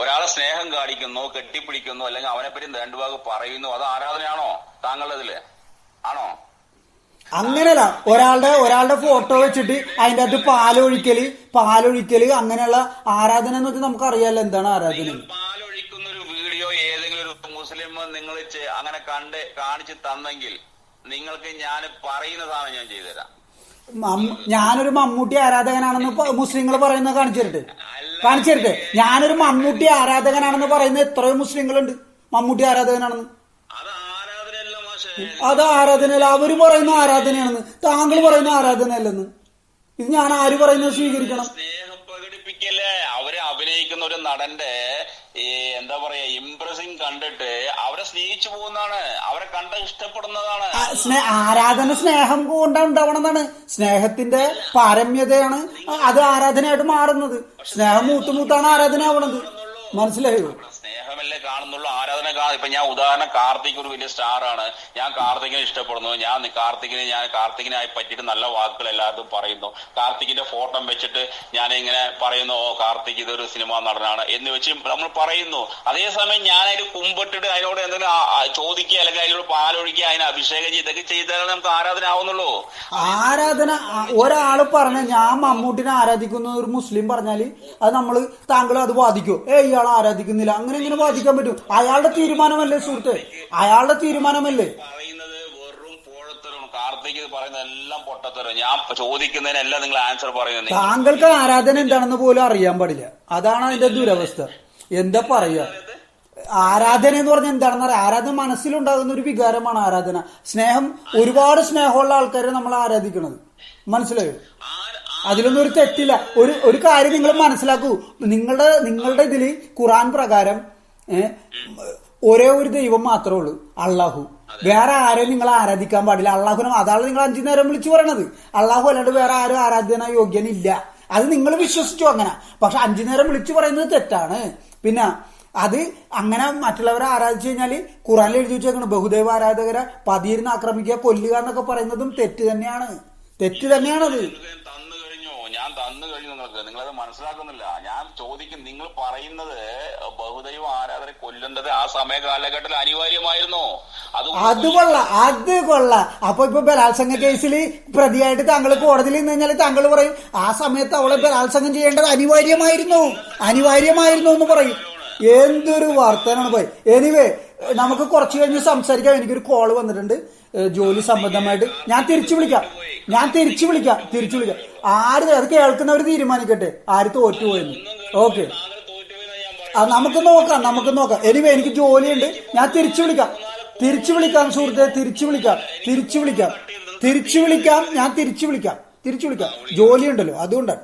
ഒരാളെ സ്നേഹം കാണിക്കുന്നു, കെട്ടിപ്പിടിക്കുന്നു, അല്ലെങ്കിൽ അവനെ പറ്റി രണ്ടു ഭാഗം പറയുന്നു, അത് ആരാധനയാണോ താങ്കളുടെ ഇതില്? ആണോ? അങ്ങനെയല്ല. ഒരാളുടെ ഫോട്ടോ വെച്ചിട്ട് അതിന്റെ അകത്ത് പാലൊഴിക്കല് അങ്ങനെയുള്ള ആരാധന എന്ന് വെച്ചാൽ നമുക്ക് അറിയാലോ എന്താണ് ആരാധന. പാലൊഴിക്കുന്ന ഒരു വീഡിയോ ഏതെങ്കിലും ഒരു മുസ്ലിം നിങ്ങൾ അങ്ങനെ കാണിച്ചു തന്നെങ്കിൽ നിങ്ങൾക്ക് ഞാൻ പറയുന്നതാണ് ഞാൻ ചെയ്തുതരാം. ഞാനൊരു മമ്മൂട്ടി ആരാധകനാണെന്ന് മുസ്ലിങ്ങൾ പറയുന്നത് കാണിച്ചു തരട്ടെ. ഞാനൊരു മമ്മൂട്ടി ആരാധകനാണെന്ന് പറയുന്ന എത്രയോ മുസ്ലിങ്ങളുണ്ട് മമ്മൂട്ടി ആരാധകനാണെന്ന്. അത് ആരാധനയല്ല, അവര് പറയുന്ന ആരാധനയാണെന്ന്. താങ്കൾ പറയുന്ന ആരാധനയല്ലെന്ന്. ഇത് ഞാൻ ആര് പറയുന്നത് സ്വീകരിക്കണം? സ്നേഹം പ്രകടിപ്പിക്കല്ലേ? അവര് അഭിനയിക്കുന്ന ഒരു നടന്റെ എന്താ പറയാ ഇംപ്രസിംഗ് കണ്ടിട്ട് അവരെ സ്നേഹിച്ചു പോകുന്നതാണ്, അവരെ കണ്ട ഇഷ്ടപ്പെടുന്നതാണ്. ആരാധന സ്നേഹം കൊണ്ടുണ്ടാവണമെന്നാണ്. സ്നേഹത്തിന്റെ പാരമ്യതയാണ് അത് ആരാധനയായിട്ട് മാറുന്നത്. സ്നേഹം മൂത്താണ് ആരാധന ആവണത്, മനസ്സിലായോ? സ്നേഹമല്ലേ കാണുന്നുള്ളൂ, ആരാധന ഇപ്പൊ ഞാൻ ഉദാഹരണം കാർത്തിക് ഒരു വലിയ സ്റ്റാർ ആണ്, ഞാൻ കാർത്തികിനെ ഇഷ്ടപ്പെടുന്നു, ഞാൻ കാർത്തികിനായി പറ്റിയിട്ട് നല്ല വാക്കുകൾ എല്ലാവർക്കും പറയുന്നു, കാർത്തികിന്റെ ഫോട്ടോ വെച്ചിട്ട് ഞാൻ ഇങ്ങനെ പറയുന്നു, ഓ കാർത്തിക് ഇതൊരു സിനിമാ നടനാണ് എന്ന് വെച്ച് നമ്മൾ പറയുന്നു. അതേസമയം ഞാൻ അതിൽ കുമ്പിട്ടിട്ട് അതിനോട് എന്തെങ്കിലും ചോദിക്കുക, അല്ലെങ്കിൽ അതിനോട് പാലൊഴിക്കുക, അതിനെ അഭിഷേകം ഇതൊക്കെ ചെയ്താലേ നമുക്ക് ആരാധന ആവുന്നുള്ളൂ. ആരാധന ഒരാള് പറഞ്ഞ ഞാൻ മമ്മൂട്ടിനെ ആരാധിക്കുന്ന ഒരു മുസ്ലിം പറഞ്ഞാല് അത് താങ്കൾ അത് വാദിക്കോ? ഇയാൾ ആരാധിക്കുന്നില്ല, അങ്ങനെ എങ്ങനെ വാദിക്കാൻ പറ്റും? അയാളുടെ തീരുമാനമല്ലേ സുഹൃത്തെ, അയാളുടെ തീരുമാനമല്ലേ. പറയുന്നത് വെറും പോഴത്തരം. കാർത്തിക് പറയുന്നതെല്ലാം പൊട്ടത്തരം. ഞാൻ ചോദിക്കുന്നതിനെല്ലാം നിങ്ങൾ ആൻസർ പറയുന്നത്. താങ്കൾക്ക് ആരാധന എന്താണെന്ന് പോലും അറിയാൻ പാടില്ല. അതാണ് അതിന്റെ ദുരവസ്ഥ. എന്താ പറയാ? ആരാധന എന്ന് പറഞ്ഞാൽ എന്താണെന്ന് അറിയാം. ആരാധന മനസ്സിലുണ്ടാകുന്ന ഒരു വികാരമാണ് ആരാധന. സ്നേഹം, ഒരുപാട് സ്നേഹമുള്ള ആൾക്കാരെ നമ്മൾ ആരാധിക്കണത്, മനസ്സിലായോ? അതിലൊന്നും ഒരു തെറ്റില്ല. ഒരു കാര്യം നിങ്ങൾ മനസ്സിലാക്കൂ. നിങ്ങളുടെ ഇതില് ഖുറാൻ പ്രകാരം ഒരേ ഒരു ദൈവം മാത്രമേ ഉള്ളൂ, അള്ളാഹു. വേറെ ആരെയും നിങ്ങൾ ആരാധിക്കാൻ പാടില്ല. അള്ളാഹുനെ അതാണ് നിങ്ങൾ 5 നേരം വിളിച്ചു പറയണത്. അള്ളാഹു അല്ലാണ്ട് വേറെ ആരും ആരാധന യോഗ്യനില്ല. അത് നിങ്ങൾ വിശ്വസിച്ചു അങ്ങനെ. പക്ഷെ 5 നേരം വിളിച്ചു പറയുന്നത് തെറ്റാണ്. പിന്നെ അത് അങ്ങനെ മറ്റുള്ളവരെ ആരാധിച്ചു കഴിഞ്ഞാല് ഖുറാനിൽ എഴുതി വെച്ചേക്കണം, ബഹുദൈവ ആരാധകരെ പതിയിരുന്ന് ആക്രമിക്കുക, കൊല്ലുക എന്നൊക്കെ പറയുന്നതും തെറ്റ് തന്നെയാണ്. തെറ്റ് തന്നെയാണത്. ഞാൻ തന്നു കഴിഞ്ഞു നിങ്ങളത് മനസ്സിലാക്കുന്നില്ല. ഞാൻ ചോദിക്കും, നിങ്ങൾ പറയുന്നത് ബഹുദൈവ ആരാധന കൊല്ലുന്നത് ആ സമയ കാലഘട്ടത്തിൽ അനിവാര്യമായിരുന്നോ? അത് കൊള്ളാം. അപ്പൊ ഇപ്പൊ ബലാത്സംഗ കേസിൽ പ്രതിയായിട്ട് താങ്കൾ കോടതിയിൽ നിന്ന് കഴിഞ്ഞാൽ താങ്കൾ പറയും ആ സമയത്ത് അവളെ ബലാത്സംഗം ചെയ്യേണ്ടത് അനിവാര്യമായിരുന്നു എന്ന് പറയും. എന്തൊരു വർത്തനാണ് പോയി. എനിവേ, നമുക്ക് കുറച്ച് കഴിഞ്ഞ് സംസാരിക്കാം. എനിക്കൊരു കോള് വന്നിട്ടുണ്ട് ജോലി സംബന്ധമായിട്ട്. ഞാൻ തിരിച്ചു വിളിക്കാം. ആര് അത് കേൾക്കുന്നവർ തീരുമാനിക്കട്ടെ ആര് തോറ്റുപോയെന്ന്. ഓക്കെ, നമുക്ക് നോക്കാം. എനിവേ, എനിക്ക് ജോലിയുണ്ട്. ഞാൻ തിരിച്ചു വിളിക്കാം സുഹൃത്തെ. തിരിച്ചു വിളിക്കാം. ഞാൻ തിരിച്ചു വിളിക്കാം. ജോലിയുണ്ടല്ലോ, അതുകൊണ്ടാണ്.